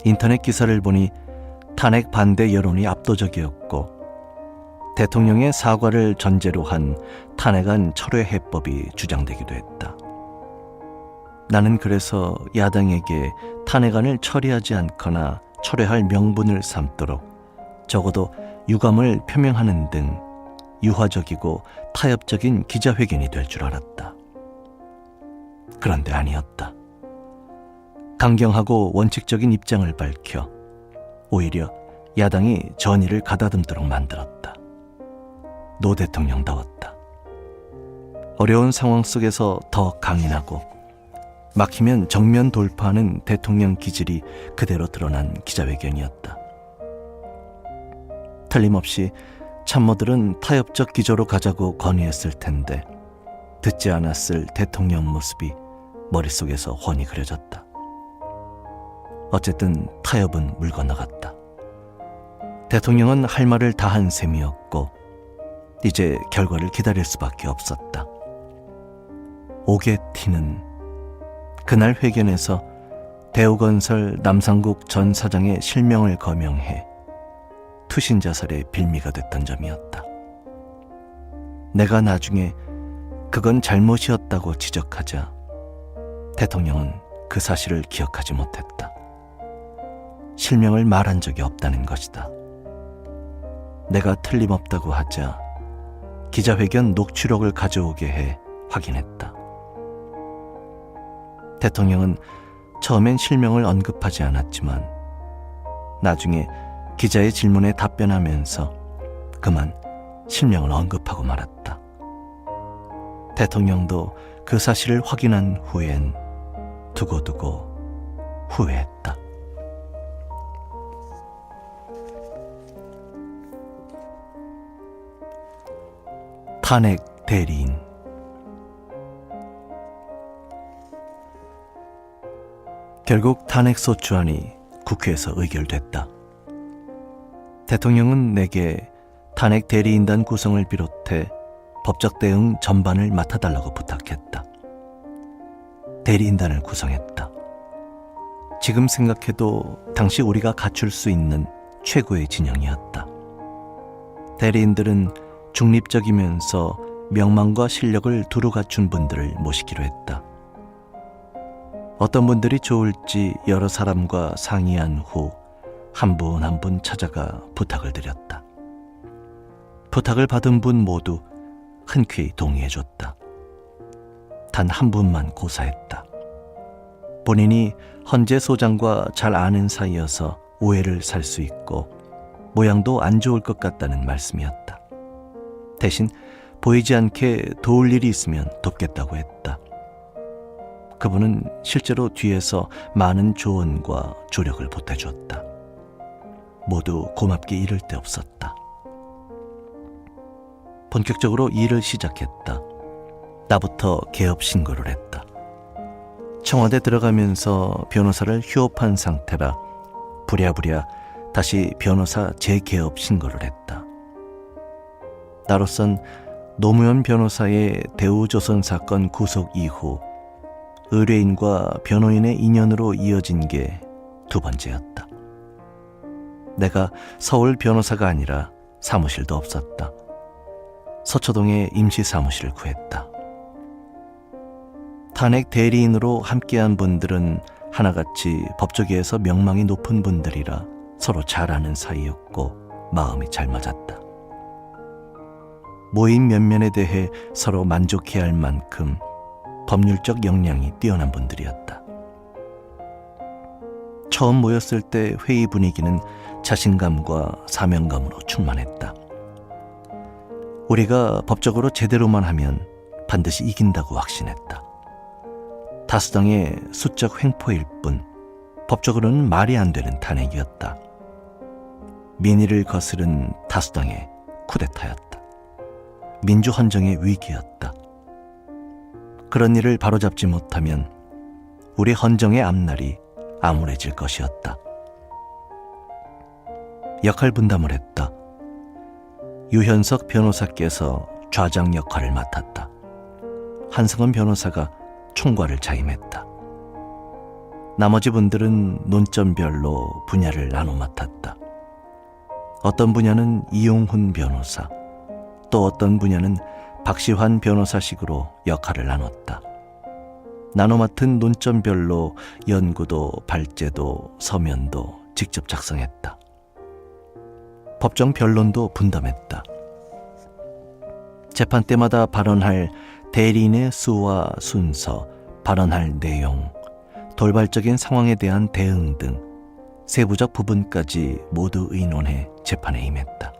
인터넷 기사를 보니 탄핵 반대 여론이 압도적이었고 대통령의 사과를 전제로 한 탄핵안 철회 해법이 주장되기도 했다. 나는 그래서 야당에게 탄핵안을 처리하지 않거나 철회할 명분을 삼도록 적어도 유감을 표명하는 등 유화적이고 타협적인 기자회견이 될 줄 알았다. 그런데 아니었다. 강경하고 원칙적인 입장을 밝혀 오히려 야당이 전의를 가다듬도록 만들었다. 노 대통령다웠다. 어려운 상황 속에서 더 강인하고 막히면 정면 돌파하는 대통령 기질이 그대로 드러난 기자회견이었다. 틀림없이 참모들은 타협적 기조로 가자고 건의했을 텐데 듣지 않았을 대통령 모습이 머릿속에서 훤히 그려졌다. 어쨌든 타협은 물 건너갔다. 대통령은 할 말을 다 한 셈이었고 이제 결과를 기다릴 수밖에 없었다. 오게티는 그날 회견에서 대우건설 남상국 전 사장의 실명을 거명해 투신 자살의 빌미가 됐던 점이었다. 내가 나중에 그건 잘못이었다고 지적하자 대통령은 그 사실을 기억하지 못했다. 실명을 말한 적이 없다는 것이다. 내가 틀림없다고 하자 기자회견 녹취록을 가져오게 해 확인했다. 대통령은 처음엔 실명을 언급하지 않았지만 나중에 기자의 질문에 답변하면서 그만 실명을 언급하고 말았다. 대통령도 그 사실을 확인한 후엔 두고두고 후회했다. 탄핵 대리인. 결국 탄핵 소추안이 국회에서 의결됐다. 대통령은 내게 탄핵 대리인단 구성을 비롯해 법적 대응 전반을 맡아달라고 부탁했다. 대리인단을 구성했다. 지금 생각해도 당시 우리가 갖출 수 있는 최고의 진영이었다. 대리인들은 중립적이면서 명망과 실력을 두루 갖춘 분들을 모시기로 했다. 어떤 분들이 좋을지 여러 사람과 상의한 후 한 분 한 분 찾아가 부탁을 드렸다. 부탁을 받은 분 모두 흔쾌히 동의해줬다. 단 한 분만 고사했다. 본인이 헌재 소장과 잘 아는 사이여서 오해를 살 수 있고 모양도 안 좋을 것 같다는 말씀이었다. 대신 보이지 않게 도울 일이 있으면 돕겠다고 했다. 그분은 실제로 뒤에서 많은 조언과 조력을 보태주었다. 모두 고맙게 이를 데 없었다. 본격적으로 일을 시작했다. 나부터 개업 신고를 했다. 청와대 들어가면서 변호사를 휴업한 상태라 부랴부랴 다시 변호사 재개업 신고를 했다. 나로선 노무현 변호사의 대우조선 사건 구속 이후 의뢰인과 변호인의 인연으로 이어진 게 두 번째였다. 내가 서울 변호사가 아니라 사무실도 없었다. 서초동에 임시 사무실을 구했다. 탄핵 대리인으로 함께한 분들은 하나같이 법조계에서 명망이 높은 분들이라 서로 잘 아는 사이였고 마음이 잘 맞았다. 모임 면면에 대해 서로 만족해야 할 만큼 법률적 역량이 뛰어난 분들이었다. 처음 모였을 때 회의 분위기는 자신감과 사명감으로 충만했다. 우리가 법적으로 제대로만 하면 반드시 이긴다고 확신했다. 다수당의 수적 횡포일 뿐 법적으로는 말이 안 되는 탄핵이었다. 민의를 거스른 다수당의 쿠데타였다. 민주헌정의 위기였다. 그런 일을 바로잡지 못하면 우리 헌정의 앞날이 암울해질 것이었다. 역할 분담을 했다. 유현석 변호사께서 좌장 역할을 맡았다. 한승원 변호사가 총괄을 자임했다. 나머지 분들은 논점별로 분야를 나눠 맡았다. 어떤 분야는 이용훈 변호사, 또 어떤 분야는 박시환 변호사식으로 역할을 나눴다. 나눠 맡은 논점별로 연구도, 발제도, 서면도 직접 작성했다. 법정 변론도 분담했다. 재판 때마다 발언할 대리인의 수와 순서, 발언할 내용, 돌발적인 상황에 대한 대응 등 세부적 부분까지 모두 의논해 재판에 임했다.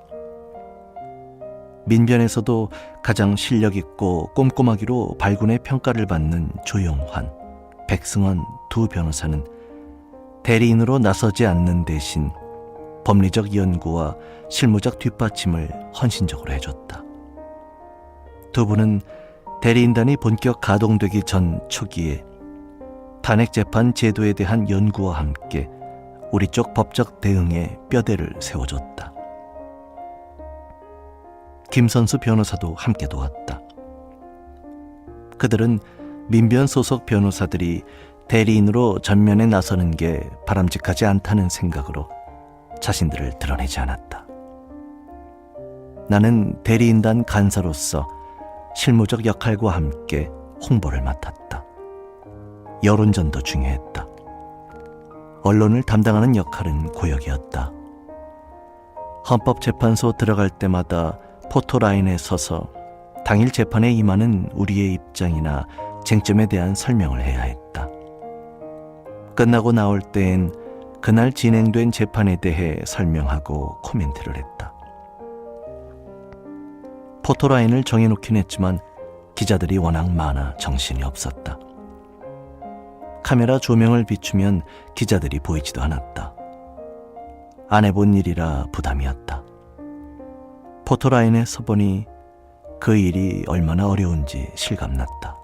민변에서도 가장 실력 있고 꼼꼼하기로 발군의 평가를 받는 조용환, 백승원 두 변호사는 대리인으로 나서지 않는 대신 법리적 연구와 실무적 뒷받침을 헌신적으로 해줬다. 두 분은 대리인단이 본격 가동되기 전 초기에 탄핵재판 제도에 대한 연구와 함께 우리 쪽 법적 대응에 뼈대를 세워줬다. 김선수 변호사도 함께 도왔다. 그들은 민변 소속 변호사들이 대리인으로 전면에 나서는 게 바람직하지 않다는 생각으로 자신들을 드러내지 않았다. 나는 대리인단 간사로서 실무적 역할과 함께 홍보를 맡았다. 여론전도 중요했다. 언론을 담당하는 역할은 고역이었다. 헌법재판소 들어갈 때마다 포토라인에 서서 당일 재판에 임하는 우리의 입장이나 쟁점에 대한 설명을 해야 했다. 끝나고 나올 때엔 그날 진행된 재판에 대해 설명하고 코멘트를 했다. 포토라인을 정해놓긴 했지만 기자들이 워낙 많아 정신이 없었다. 카메라 조명을 비추면 기자들이 보이지도 않았다. 안 해본 일이라 부담이었다. 포토라인에 서보니 그 일이 얼마나 어려운지 실감났다.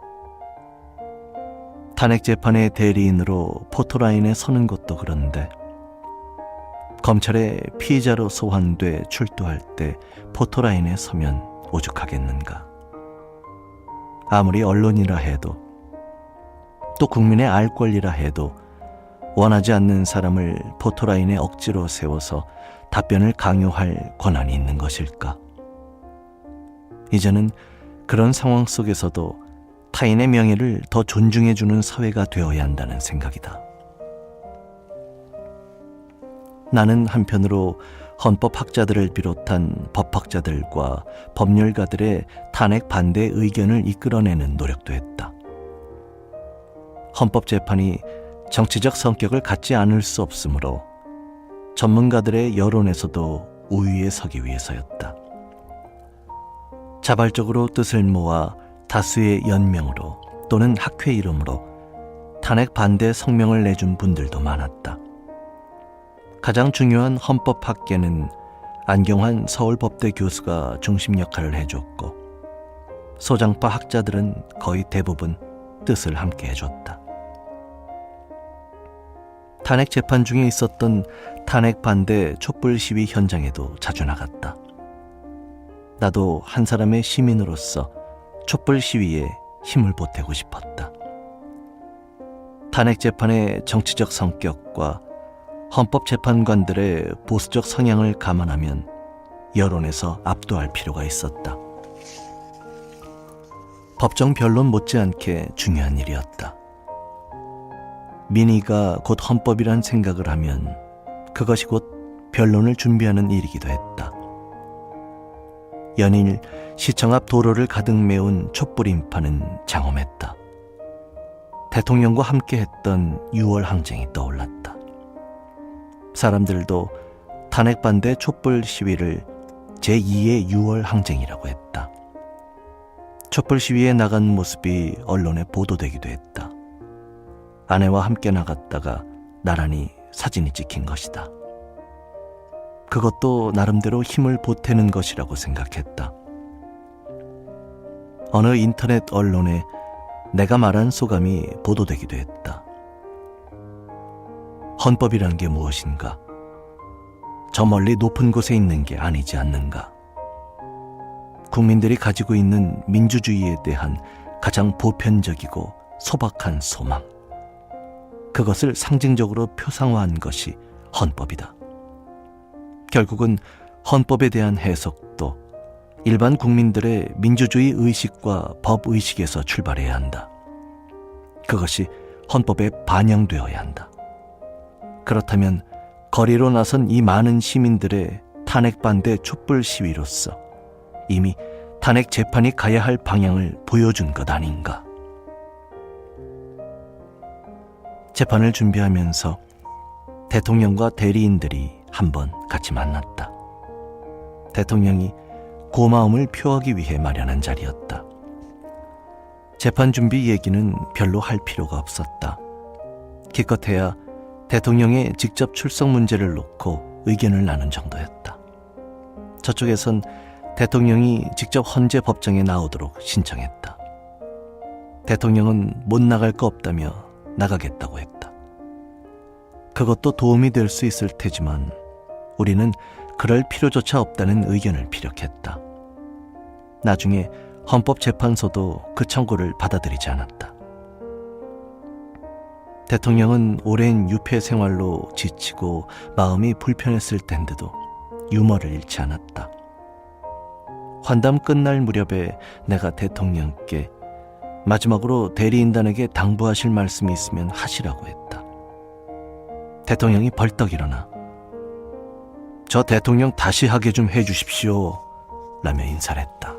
탄핵재판의 대리인으로 포토라인에 서는 것도 그런데 검찰에 피의자로 소환돼 출두할 때 포토라인에 서면 오죽하겠는가. 아무리 언론이라 해도 또 국민의 알 권리라 해도 원하지 않는 사람을 포토라인에 억지로 세워서 답변을 강요할 권한이 있는 것일까? 이제는 그런 상황 속에서도 타인의 명예를 더 존중해주는 사회가 되어야 한다는 생각이다. 나는 한편으로 헌법학자들을 비롯한 법학자들과 법률가들의 탄핵 반대 의견을 이끌어내는 노력도 했다. 헌법재판이 정치적 성격을 갖지 않을 수 없으므로 전문가들의 여론에서도 우위에 서기 위해서였다. 자발적으로 뜻을 모아 다수의 연명으로 또는 학회 이름으로 탄핵 반대 성명을 내준 분들도 많았다. 가장 중요한 헌법학계는 안경환 서울법대 교수가 중심 역할을 해줬고 소장파 학자들은 거의 대부분 뜻을 함께 해줬다. 탄핵 재판 중에 있었던 탄핵 반대 촛불 시위 현장에도 자주 나갔다. 나도 한 사람의 시민으로서 촛불 시위에 힘을 보태고 싶었다. 탄핵 재판의 정치적 성격과 헌법재판관들의 보수적 성향을 감안하면 여론에서 압도할 필요가 있었다. 법정 변론 못지않게 중요한 일이었다. 민의가 곧 헌법이란 생각을 하면 그것이 곧 변론을 준비하는 일이기도 했다. 연일 시청 앞 도로를 가득 메운 촛불 인파는 장엄했다. 대통령과 함께했던 6월 항쟁이 떠올랐다. 사람들도 탄핵 반대 촛불 시위를 제2의 6월 항쟁이라고 했다. 촛불 시위에 나간 모습이 언론에 보도되기도 했다. 아내와 함께 나갔다가 나란히 사진이 찍힌 것이다. 그것도 나름대로 힘을 보태는 것이라고 생각했다. 어느 인터넷 언론에 내가 말한 소감이 보도되기도 했다. 헌법이란 게 무엇인가? 저 멀리 높은 곳에 있는 게 아니지 않는가? 국민들이 가지고 있는 민주주의에 대한 가장 보편적이고 소박한 소망. 그것을 상징적으로 표상화한 것이 헌법이다. 결국은 헌법에 대한 해석도 일반 국민들의 민주주의 의식과 법의식에서 출발해야 한다. 그것이 헌법에 반영되어야 한다. 그렇다면 거리로 나선 이 많은 시민들의 탄핵 반대 촛불 시위로서 이미 탄핵 재판이 가야 할 방향을 보여준 것 아닌가. 재판을 준비하면서 대통령과 대리인들이 한번 같이 만났다. 대통령이 고마움을 표하기 위해 마련한 자리였다. 재판 준비 얘기는 별로 할 필요가 없었다. 기껏해야 대통령의 직접 출석 문제를 놓고 의견을 나눈 정도였다. 저쪽에선 대통령이 직접 헌재 법정에 나오도록 신청했다. 대통령은 못 나갈 거 없다며 나가겠다고 했다. 그것도 도움이 될 수 있을 테지만 우리는 그럴 필요조차 없다는 의견을 피력했다. 나중에 헌법재판소도 그 청구를 받아들이지 않았다. 대통령은 오랜 유폐 생활로 지치고 마음이 불편했을 텐데도 유머를 잃지 않았다. 환담 끝날 무렵에 내가 대통령께 마지막으로 대리인단에게 당부하실 말씀이 있으면 하시라고 했다. 대통령이 벌떡 일어나 저 대통령 다시 하게 좀 해주십시오 라며 인사를 했다.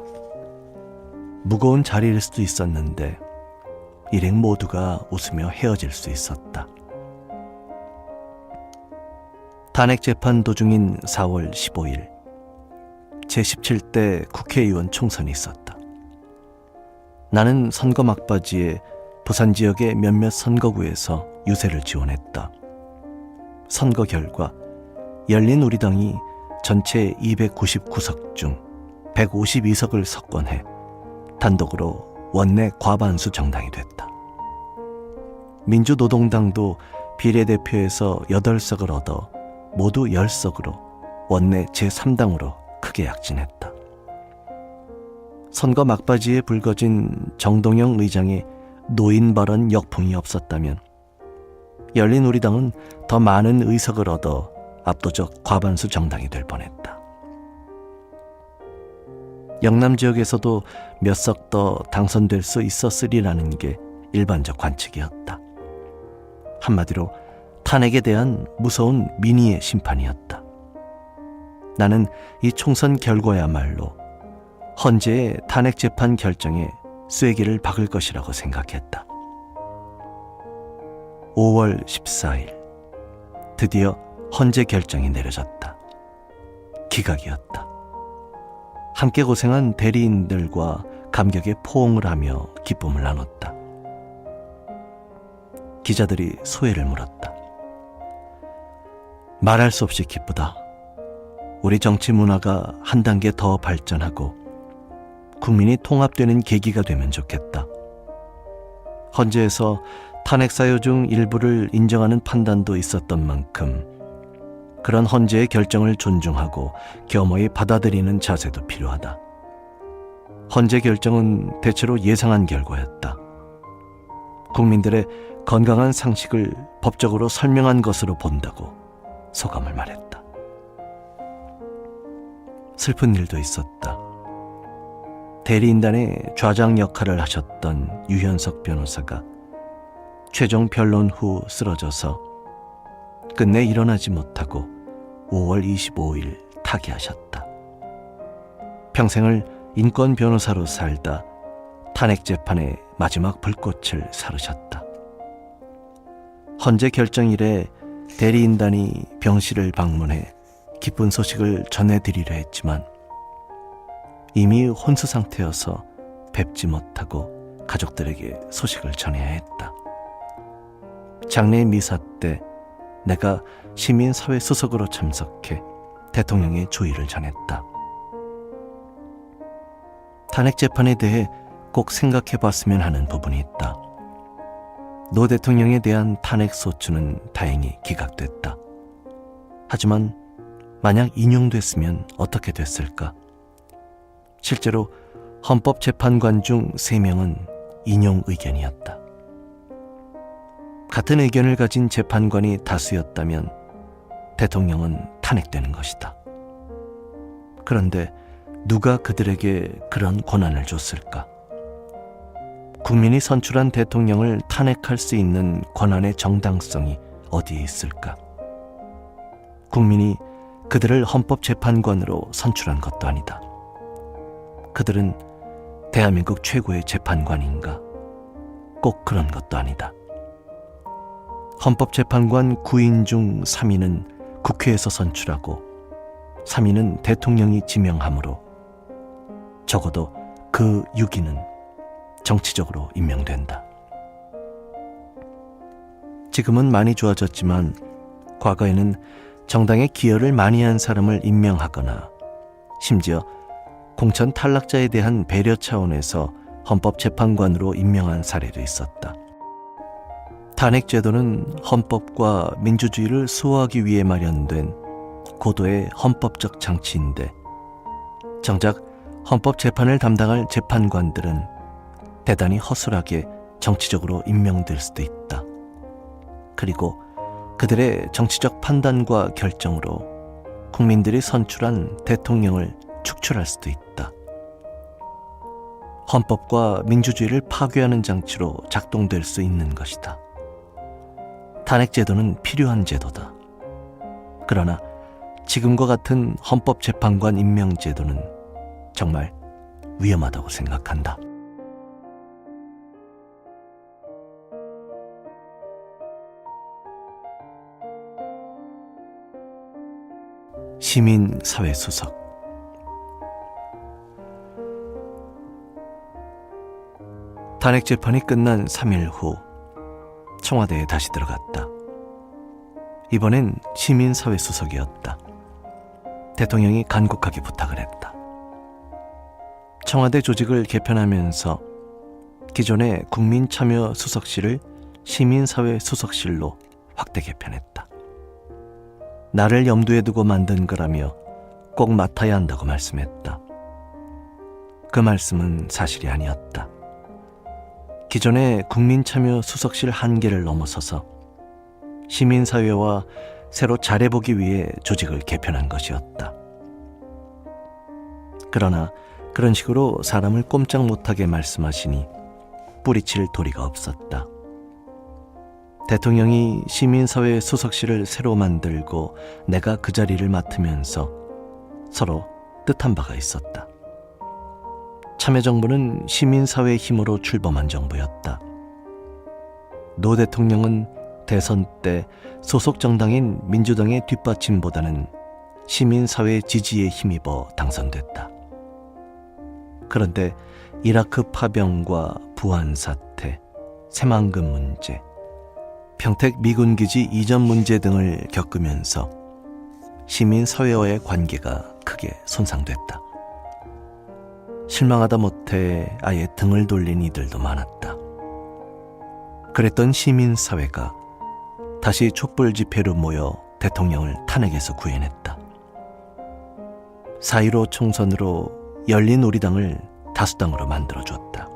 무거운 자리일 수도 있었는데 일행 모두가 웃으며 헤어질 수 있었다. 탄핵 재판 도중인 4월 15일 제17대 국회의원 총선이 있었다. 나는 선거 막바지에 부산 지역의 몇몇 선거구에서 유세를 지원했다. 선거 결과 열린우리당이 전체 299석 중 152석을 석권해 단독으로 원내 과반수 정당이 됐다. 민주노동당도 비례대표에서 8석을 얻어 모두 10석으로 원내 제3당으로 크게 약진했다. 선거 막바지에 불거진 정동영 의장의 노인 발언 역풍이 없었다면 열린우리당은 더 많은 의석을 얻어 압도적 과반수 정당이 될 뻔했다. 영남 지역에서도 몇 석 더 당선될 수 있었으리라는 게 일반적 관측이었다. 한마디로 탄핵에 대한 무서운 민의의 심판이었다. 나는 이 총선 결과야말로 헌재의 탄핵 재판 결정에 쐐기를 박을 것이라고 생각했다. 5월 14일 드디어 헌재 결정이 내려졌다. 기각이었다. 함께 고생한 대리인들과 감격에 포옹을 하며 기쁨을 나눴다. 기자들이 소회를 물었다. 말할 수 없이 기쁘다. 우리 정치 문화가 한 단계 더 발전하고 국민이 통합되는 계기가 되면 좋겠다. 헌재에서 탄핵 사유 중 일부를 인정하는 판단도 있었던 만큼 그런 헌재의 결정을 존중하고 겸허히 받아들이는 자세도 필요하다. 헌재 결정은 대체로 예상한 결과였다. 국민들의 건강한 상식을 법적으로 설명한 것으로 본다고 소감을 말했다. 슬픈 일도 있었다. 대리인단의 좌장 역할을 하셨던 유현석 변호사가 최종 변론 후 쓰러져서 끝내 일어나지 못하고 5월 25일 타계하셨다. 평생을 인권 변호사로 살다 탄핵 재판의 마지막 불꽃을 사르셨다. 헌재 결정 이래 대리인단이 병실을 방문해 기쁜 소식을 전해드리려 했지만 이미 혼수 상태여서 뵙지 못하고 가족들에게 소식을 전해야 했다. 장례 미사 때 내가 시민사회 수석으로 참석해 대통령의 조의를 전했다. 탄핵 재판에 대해 꼭 생각해 봤으면 하는 부분이 있다. 노 대통령에 대한 탄핵 소추는 다행히 기각됐다. 하지만 만약 인용됐으면 어떻게 됐을까? 실제로 헌법재판관 중 3명은 인용 의견이었다. 같은 의견을 가진 재판관이 다수였다면 대통령은 탄핵되는 것이다. 그런데 누가 그들에게 그런 권한을 줬을까? 국민이 선출한 대통령을 탄핵할 수 있는 권한의 정당성이 어디에 있을까? 국민이 그들을 헌법재판관으로 선출한 것도 아니다. 그들은 대한민국 최고의 재판관인가? 꼭 그런 것도 아니다. 헌법재판관 9인 중 3인은 국회에서 선출하고 3인은 대통령이 지명하므로 적어도 그 6인은 정치적으로 임명된다. 지금은 많이 좋아졌지만 과거에는 정당에 기여를 많이 한 사람을 임명하거나 심지어 공천 탈락자에 대한 배려 차원에서 헌법재판관으로 임명한 사례도 있었다. 탄핵제도는 헌법과 민주주의를 수호하기 위해 마련된 고도의 헌법적 장치인데 정작 헌법재판을 담당할 재판관들은 대단히 허술하게 정치적으로 임명될 수도 있다. 그리고 그들의 정치적 판단과 결정으로 국민들이 선출한 대통령을 축출할 수도 있다. 헌법과 민주주의를 파괴하는 장치로 작동될 수 있는 것이다. 탄핵제도는 필요한 제도다. 그러나 지금과 같은 헌법재판관 임명제도는 정말 위험하다고 생각한다. 시민사회수석. 탄핵재판이 끝난 3일 후 청와대에 다시 들어갔다. 이번엔 시민사회수석이었다. 대통령이 간곡하게 부탁을 했다. 청와대 조직을 개편하면서 기존의 국민참여수석실을 시민사회수석실로 확대 개편했다. 나를 염두에 두고 만든 거라며 꼭 맡아야 한다고 말씀했다. 그 말씀은 사실이 아니었다. 기존의 국민참여수석실 한계를 넘어서서 시민사회와 새로 잘해보기 위해 조직을 개편한 것이었다. 그러나 그런 식으로 사람을 꼼짝 못하게 말씀하시니 뿌리칠 도리가 없었다. 대통령이 시민사회 수석실을 새로 만들고 내가 그 자리를 맡으면서 서로 뜻한 바가 있었다. 참여정부는 시민사회의 힘으로 출범한 정부였다. 노 대통령은 대선 때 소속 정당인 민주당의 뒷받침보다는 시민사회 지지에 힘입어 당선됐다. 그런데 이라크 파병과 부안 사태, 새만금 문제, 평택 미군기지 이전 문제 등을 겪으면서 시민사회와의 관계가 크게 손상됐다. 실망하다 못해 아예 등을 돌린 이들도 많았다. 그랬던 시민사회가 다시 촛불 집회로 모여 대통령을 탄핵에서 구해냈다. 4.15 총선으로 열린 우리당을 다수당으로 만들어줬다.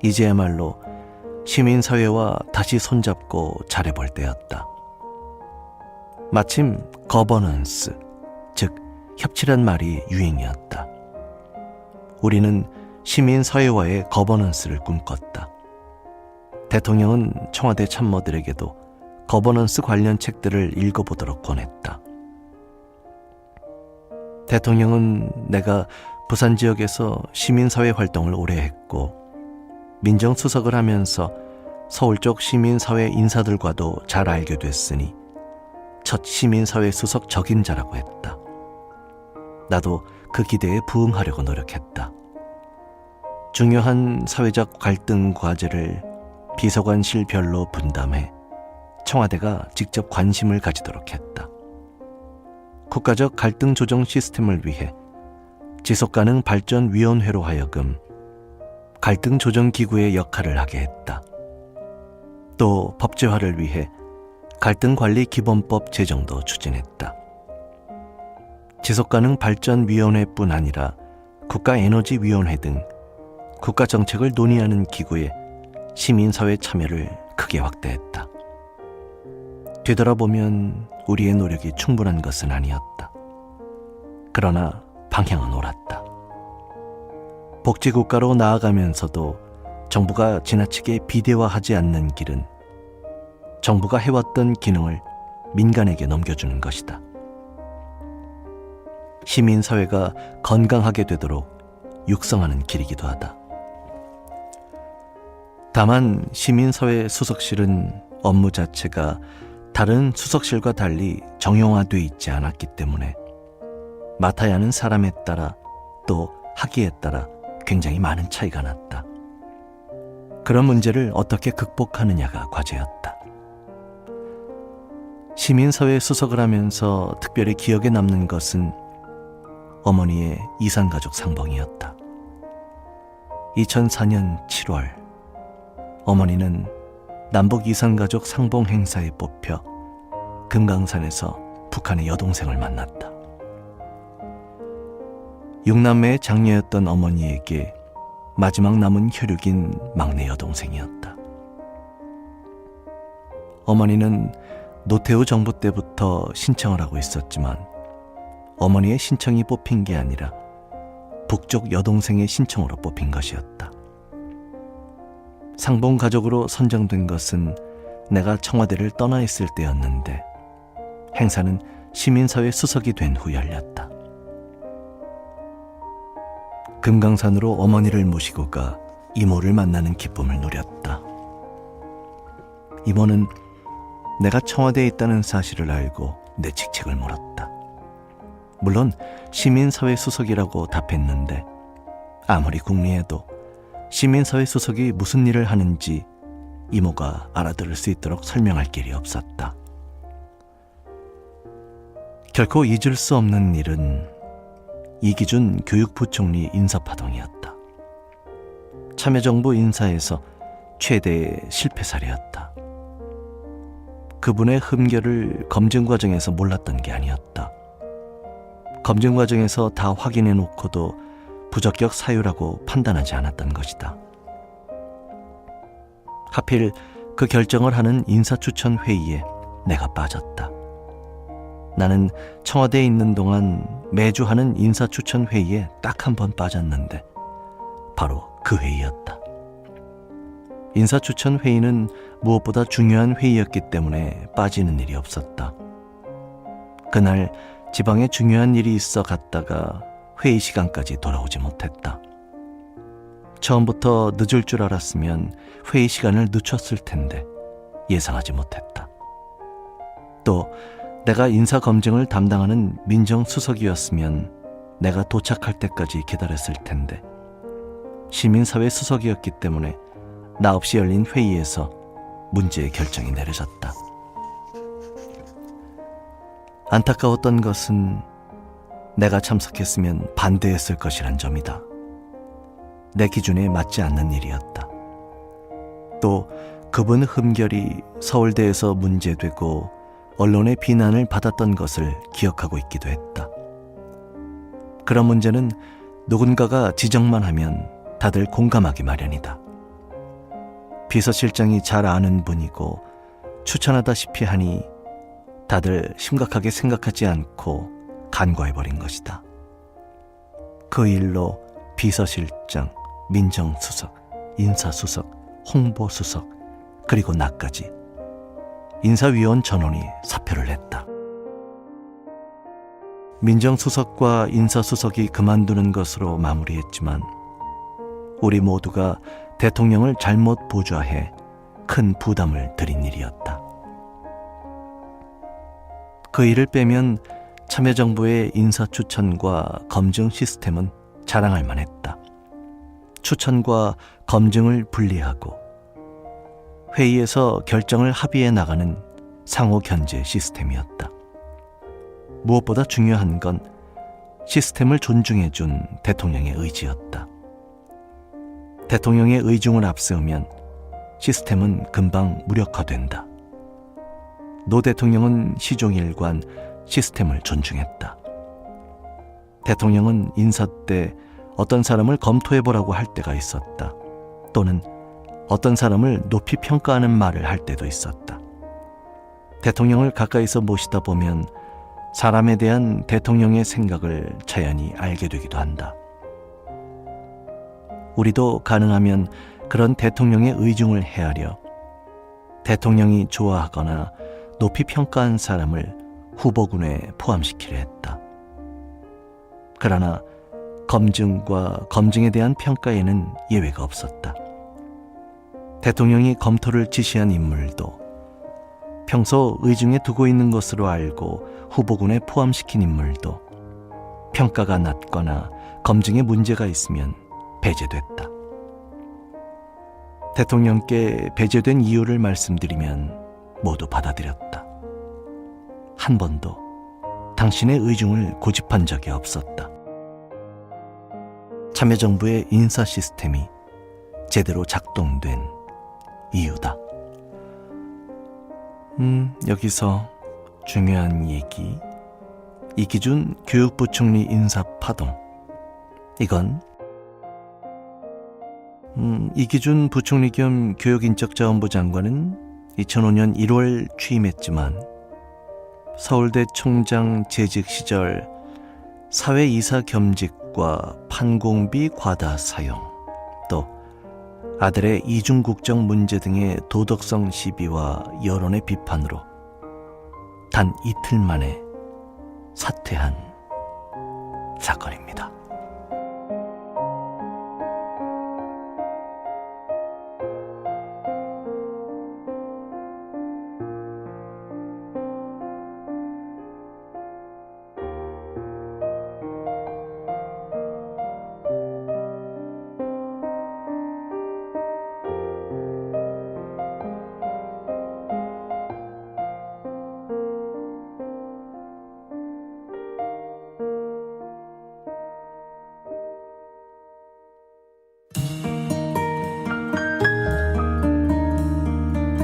이제야말로 시민사회와 다시 손잡고 잘해볼 때였다. 마침 거버넌스, 즉 협치란 말이 유행이었다. 우리는 시민사회와의 거버넌스를 꿈꿨다. 대통령은 청와대 참모들에게도 거버넌스 관련 책들을 읽어보도록 권했다. 대통령은 내가 부산 지역에서 시민사회 활동을 오래 했고 민정수석을 하면서 서울 쪽 시민사회 인사들과도 잘 알게 됐으니 첫 시민사회 수석 적임자라고 했다. 나도 그 기대에 부응하려고 노력했다. 중요한 사회적 갈등 과제를 비서관실별로 분담해 청와대가 직접 관심을 가지도록 했다. 국가적 갈등 조정 시스템을 위해 지속가능 발전위원회로 하여금 갈등 조정 기구의 역할을 하게 했다. 또 법제화를 위해 갈등관리기본법 제정도 추진했다. 지속가능 발전위원회뿐 아니라 국가에너지위원회 등 국가정책을 논의하는 기구에 시민사회 참여를 크게 확대했다. 되돌아보면 우리의 노력이 충분한 것은 아니었다. 그러나 방향은 옳았다. 복지국가로 나아가면서도 정부가 지나치게 비대화하지 않는 길은 정부가 해왔던 기능을 민간에게 넘겨주는 것이다. 시민사회가 건강하게 되도록 육성하는 길이기도 하다. 다만 시민사회 수석실은 업무 자체가 다른 수석실과 달리 정형화되어 있지 않았기 때문에 맡아야 하는 사람에 따라 또 하기에 따라 굉장히 많은 차이가 났다. 그런 문제를 어떻게 극복하느냐가 과제였다. 시민사회 수석을 하면서 특별히 기억에 남는 것은 어머니의 이산가족 상봉이었다. 2004년 7월 어머니는 남북 이산가족 상봉 행사에 뽑혀 금강산에서 북한의 여동생을 만났다. 6남매의 장녀였던 어머니에게 마지막 남은 혈육인 막내 여동생이었다. 어머니는 노태우 정부 때부터 신청을 하고 있었지만 어머니의 신청이 뽑힌 게 아니라 북쪽 여동생의 신청으로 뽑힌 것이었다. 상봉 가족으로 선정된 것은 내가 청와대를 떠나 있을 때였는데 행사는 시민사회 수석이 된 후 열렸다. 금강산으로 어머니를 모시고 가 이모를 만나는 기쁨을 누렸다. 이모는 내가 청와대에 있다는 사실을 알고 내 직책을 물었다. 물론 시민사회 수석이라고 답했는데 아무리 궁리해도 시민사회 수석이 무슨 일을 하는지 이모가 알아들을 수 있도록 설명할 길이 없었다. 결코 잊을 수 없는 일은 이기준 교육부총리 인사파동이었다. 참여정부 인사에서 최대의 실패 사례였다. 그분의 흠결을 검증 과정에서 몰랐던 게 아니었다. 검증 과정에서 다 확인해 놓고도 부적격 사유라고 판단하지 않았던 것이다. 하필 그 결정을 하는 인사추천 회의에 내가 빠졌다. 나는 청와대에 있는 동안 매주 하는 인사추천 회의에 딱 한 번 빠졌는데 바로 그 회의였다. 인사추천 회의는 무엇보다 중요한 회의였기 때문에 빠지는 일이 없었다. 그날 지방에 중요한 일이 있어 갔다가 회의 시간까지 돌아오지 못했다. 처음부터 늦을 줄 알았으면 회의 시간을 늦췄을 텐데 예상하지 못했다. 또 내가 인사검증을 담당하는 민정수석이었으면 내가 도착할 때까지 기다렸을 텐데 시민사회 수석이었기 때문에 나 없이 열린 회의에서 문제의 결정이 내려졌다. 안타까웠던 것은 내가 참석했으면 반대했을 것이란 점이다. 내 기준에 맞지 않는 일이었다. 또 그분 흠결이 서울대에서 문제되고 언론의 비난을 받았던 것을 기억하고 있기도 했다. 그런 문제는 누군가가 지적만 하면 다들 공감하기 마련이다. 비서실장이 잘 아는 분이고 추천하다시피 하니 다들 심각하게 생각하지 않고 간과해버린 것이다. 그 일로 비서실장, 민정수석, 인사수석, 홍보수석, 그리고 나까지 인사위원 전원이 사표를 냈다. 민정수석과 인사수석이 그만두는 것으로 마무리했지만 우리 모두가 대통령을 잘못 보좌해 큰 부담을 들인 일이었다. 그 일을 빼면 참여정부의 인사추천과 검증 시스템은 자랑할 만했다. 추천과 검증을 분리하고 회의에서 결정을 합의해 나가는 상호 견제 시스템이었다. 무엇보다 중요한 건 시스템을 존중해 준 대통령의 의지였다. 대통령의 의중을 앞세우면 시스템은 금방 무력화된다. 노 대통령은 시종일관 시스템을 존중했다. 대통령은 인사 때 어떤 사람을 검토해보라고 할 때가 있었다. 또는 어떤 사람을 높이 평가하는 말을 할 때도 있었다. 대통령을 가까이서 모시다 보면 사람에 대한 대통령의 생각을 자연히 알게 되기도 한다. 우리도 가능하면 그런 대통령의 의중을 헤아려 대통령이 좋아하거나 높이 평가한 사람을 후보군에 포함시키려 했다. 그러나 검증과 검증에 대한 평가에는 예외가 없었다. 대통령이 검토를 지시한 인물도 평소 의중에 두고 있는 것으로 알고 후보군에 포함시킨 인물도 평가가 낮거나 검증에 문제가 있으면 배제됐다. 대통령께 배제된 이유를 말씀드리면 모두 받아들였다. 한 번도 당신의 의중을 고집한 적이 없었다. 참여정부의 인사 시스템이 제대로 작동된 이유다. 여기서 중요한 얘기. 이기준 교육부총리 인사 파동. 이건 이기준 부총리 겸 교육인적자원부 장관은 2005년 1월 취임했지만 서울대 총장 재직 시절 사회이사 겸직과 판공비 과다 사용, 또 아들의 이중국적 문제 등의 도덕성 시비와 여론의 비판으로 단 이틀 만에 사퇴한 사건입니다.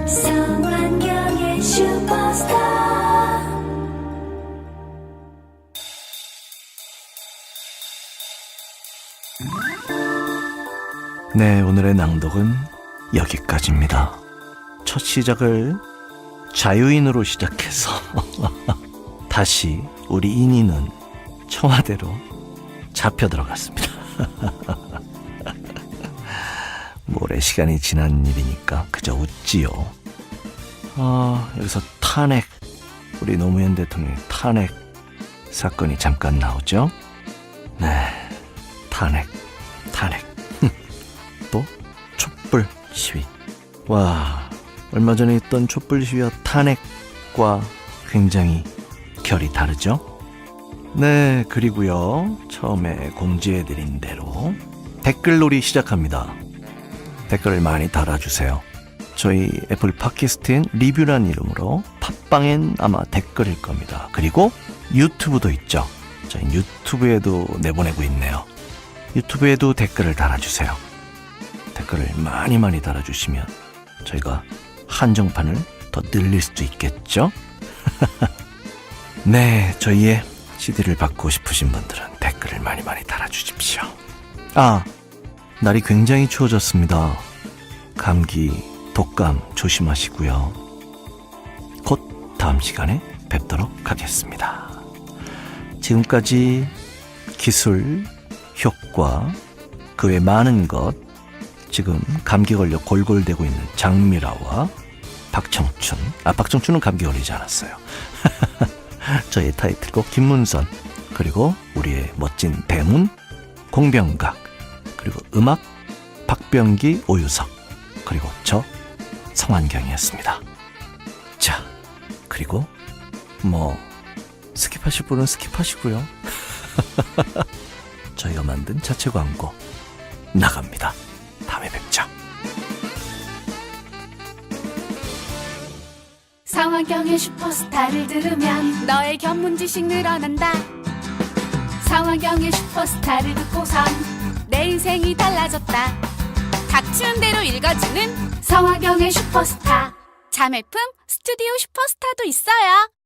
성완경의 슈퍼스타. 네, 오늘의 낭독은 여기까지입니다. 첫 시작을 자유인으로 시작해서 다시 우리 인이는 청와대로 잡혀 들어갔습니다. 모레 시간이 지난 일이니까 그저 웃지요. 여기서 탄핵, 우리 노무현 대통령의 탄핵 사건이 잠깐 나오죠. 네, 탄핵 또 촛불 시위. 와, 얼마 전에 있던 촛불 시위와 탄핵과 굉장히 결이 다르죠. 네, 그리고요, 처음에 공지해드린 대로 댓글놀이 시작합니다. 댓글을 많이 달아주세요. 저희 애플 팟캐스트엔 리뷰란 이름으로, 팟빵엔 아마 댓글일 겁니다. 그리고 유튜브도 있죠. 저희 유튜브에도 내보내고 있네요. 유튜브에도 댓글을 달아주세요. 댓글을 많이 달아주시면 저희가 한정판을 더 늘릴 수도 있겠죠. 네, 저희의 CD를 받고 싶으신 분들은 댓글을 많이 달아주십시오. 날이 굉장히 추워졌습니다. 감기, 독감 조심하시고요. 곧 다음 시간에 뵙도록 하겠습니다. 지금까지 기술, 효과, 그 외 많은 것, 지금 감기 걸려 골골대고 있는 장미라와 박청춘. 박청춘은 감기 걸리지 않았어요. 저의 타이틀곡 김문선, 그리고 우리의 멋진 대문 공병각, 그리고 음악 박병기, 오유석, 그리고 저 성환경이었습니다. 자, 그리고 뭐 스킵하실 분은 스킵하시고요. 저희가 만든 자체 광고 나갑니다. 다음에 뵙죠. 성환경의 슈퍼스타를 들으면 너의 견문 지식 늘어난다. 성환경의 슈퍼스타를 듣고선 내 인생이 달라졌다. 닥치는 대로 읽어주는 성환경의 슈퍼스타 자매품 스튜디오 슈퍼스타도 있어요.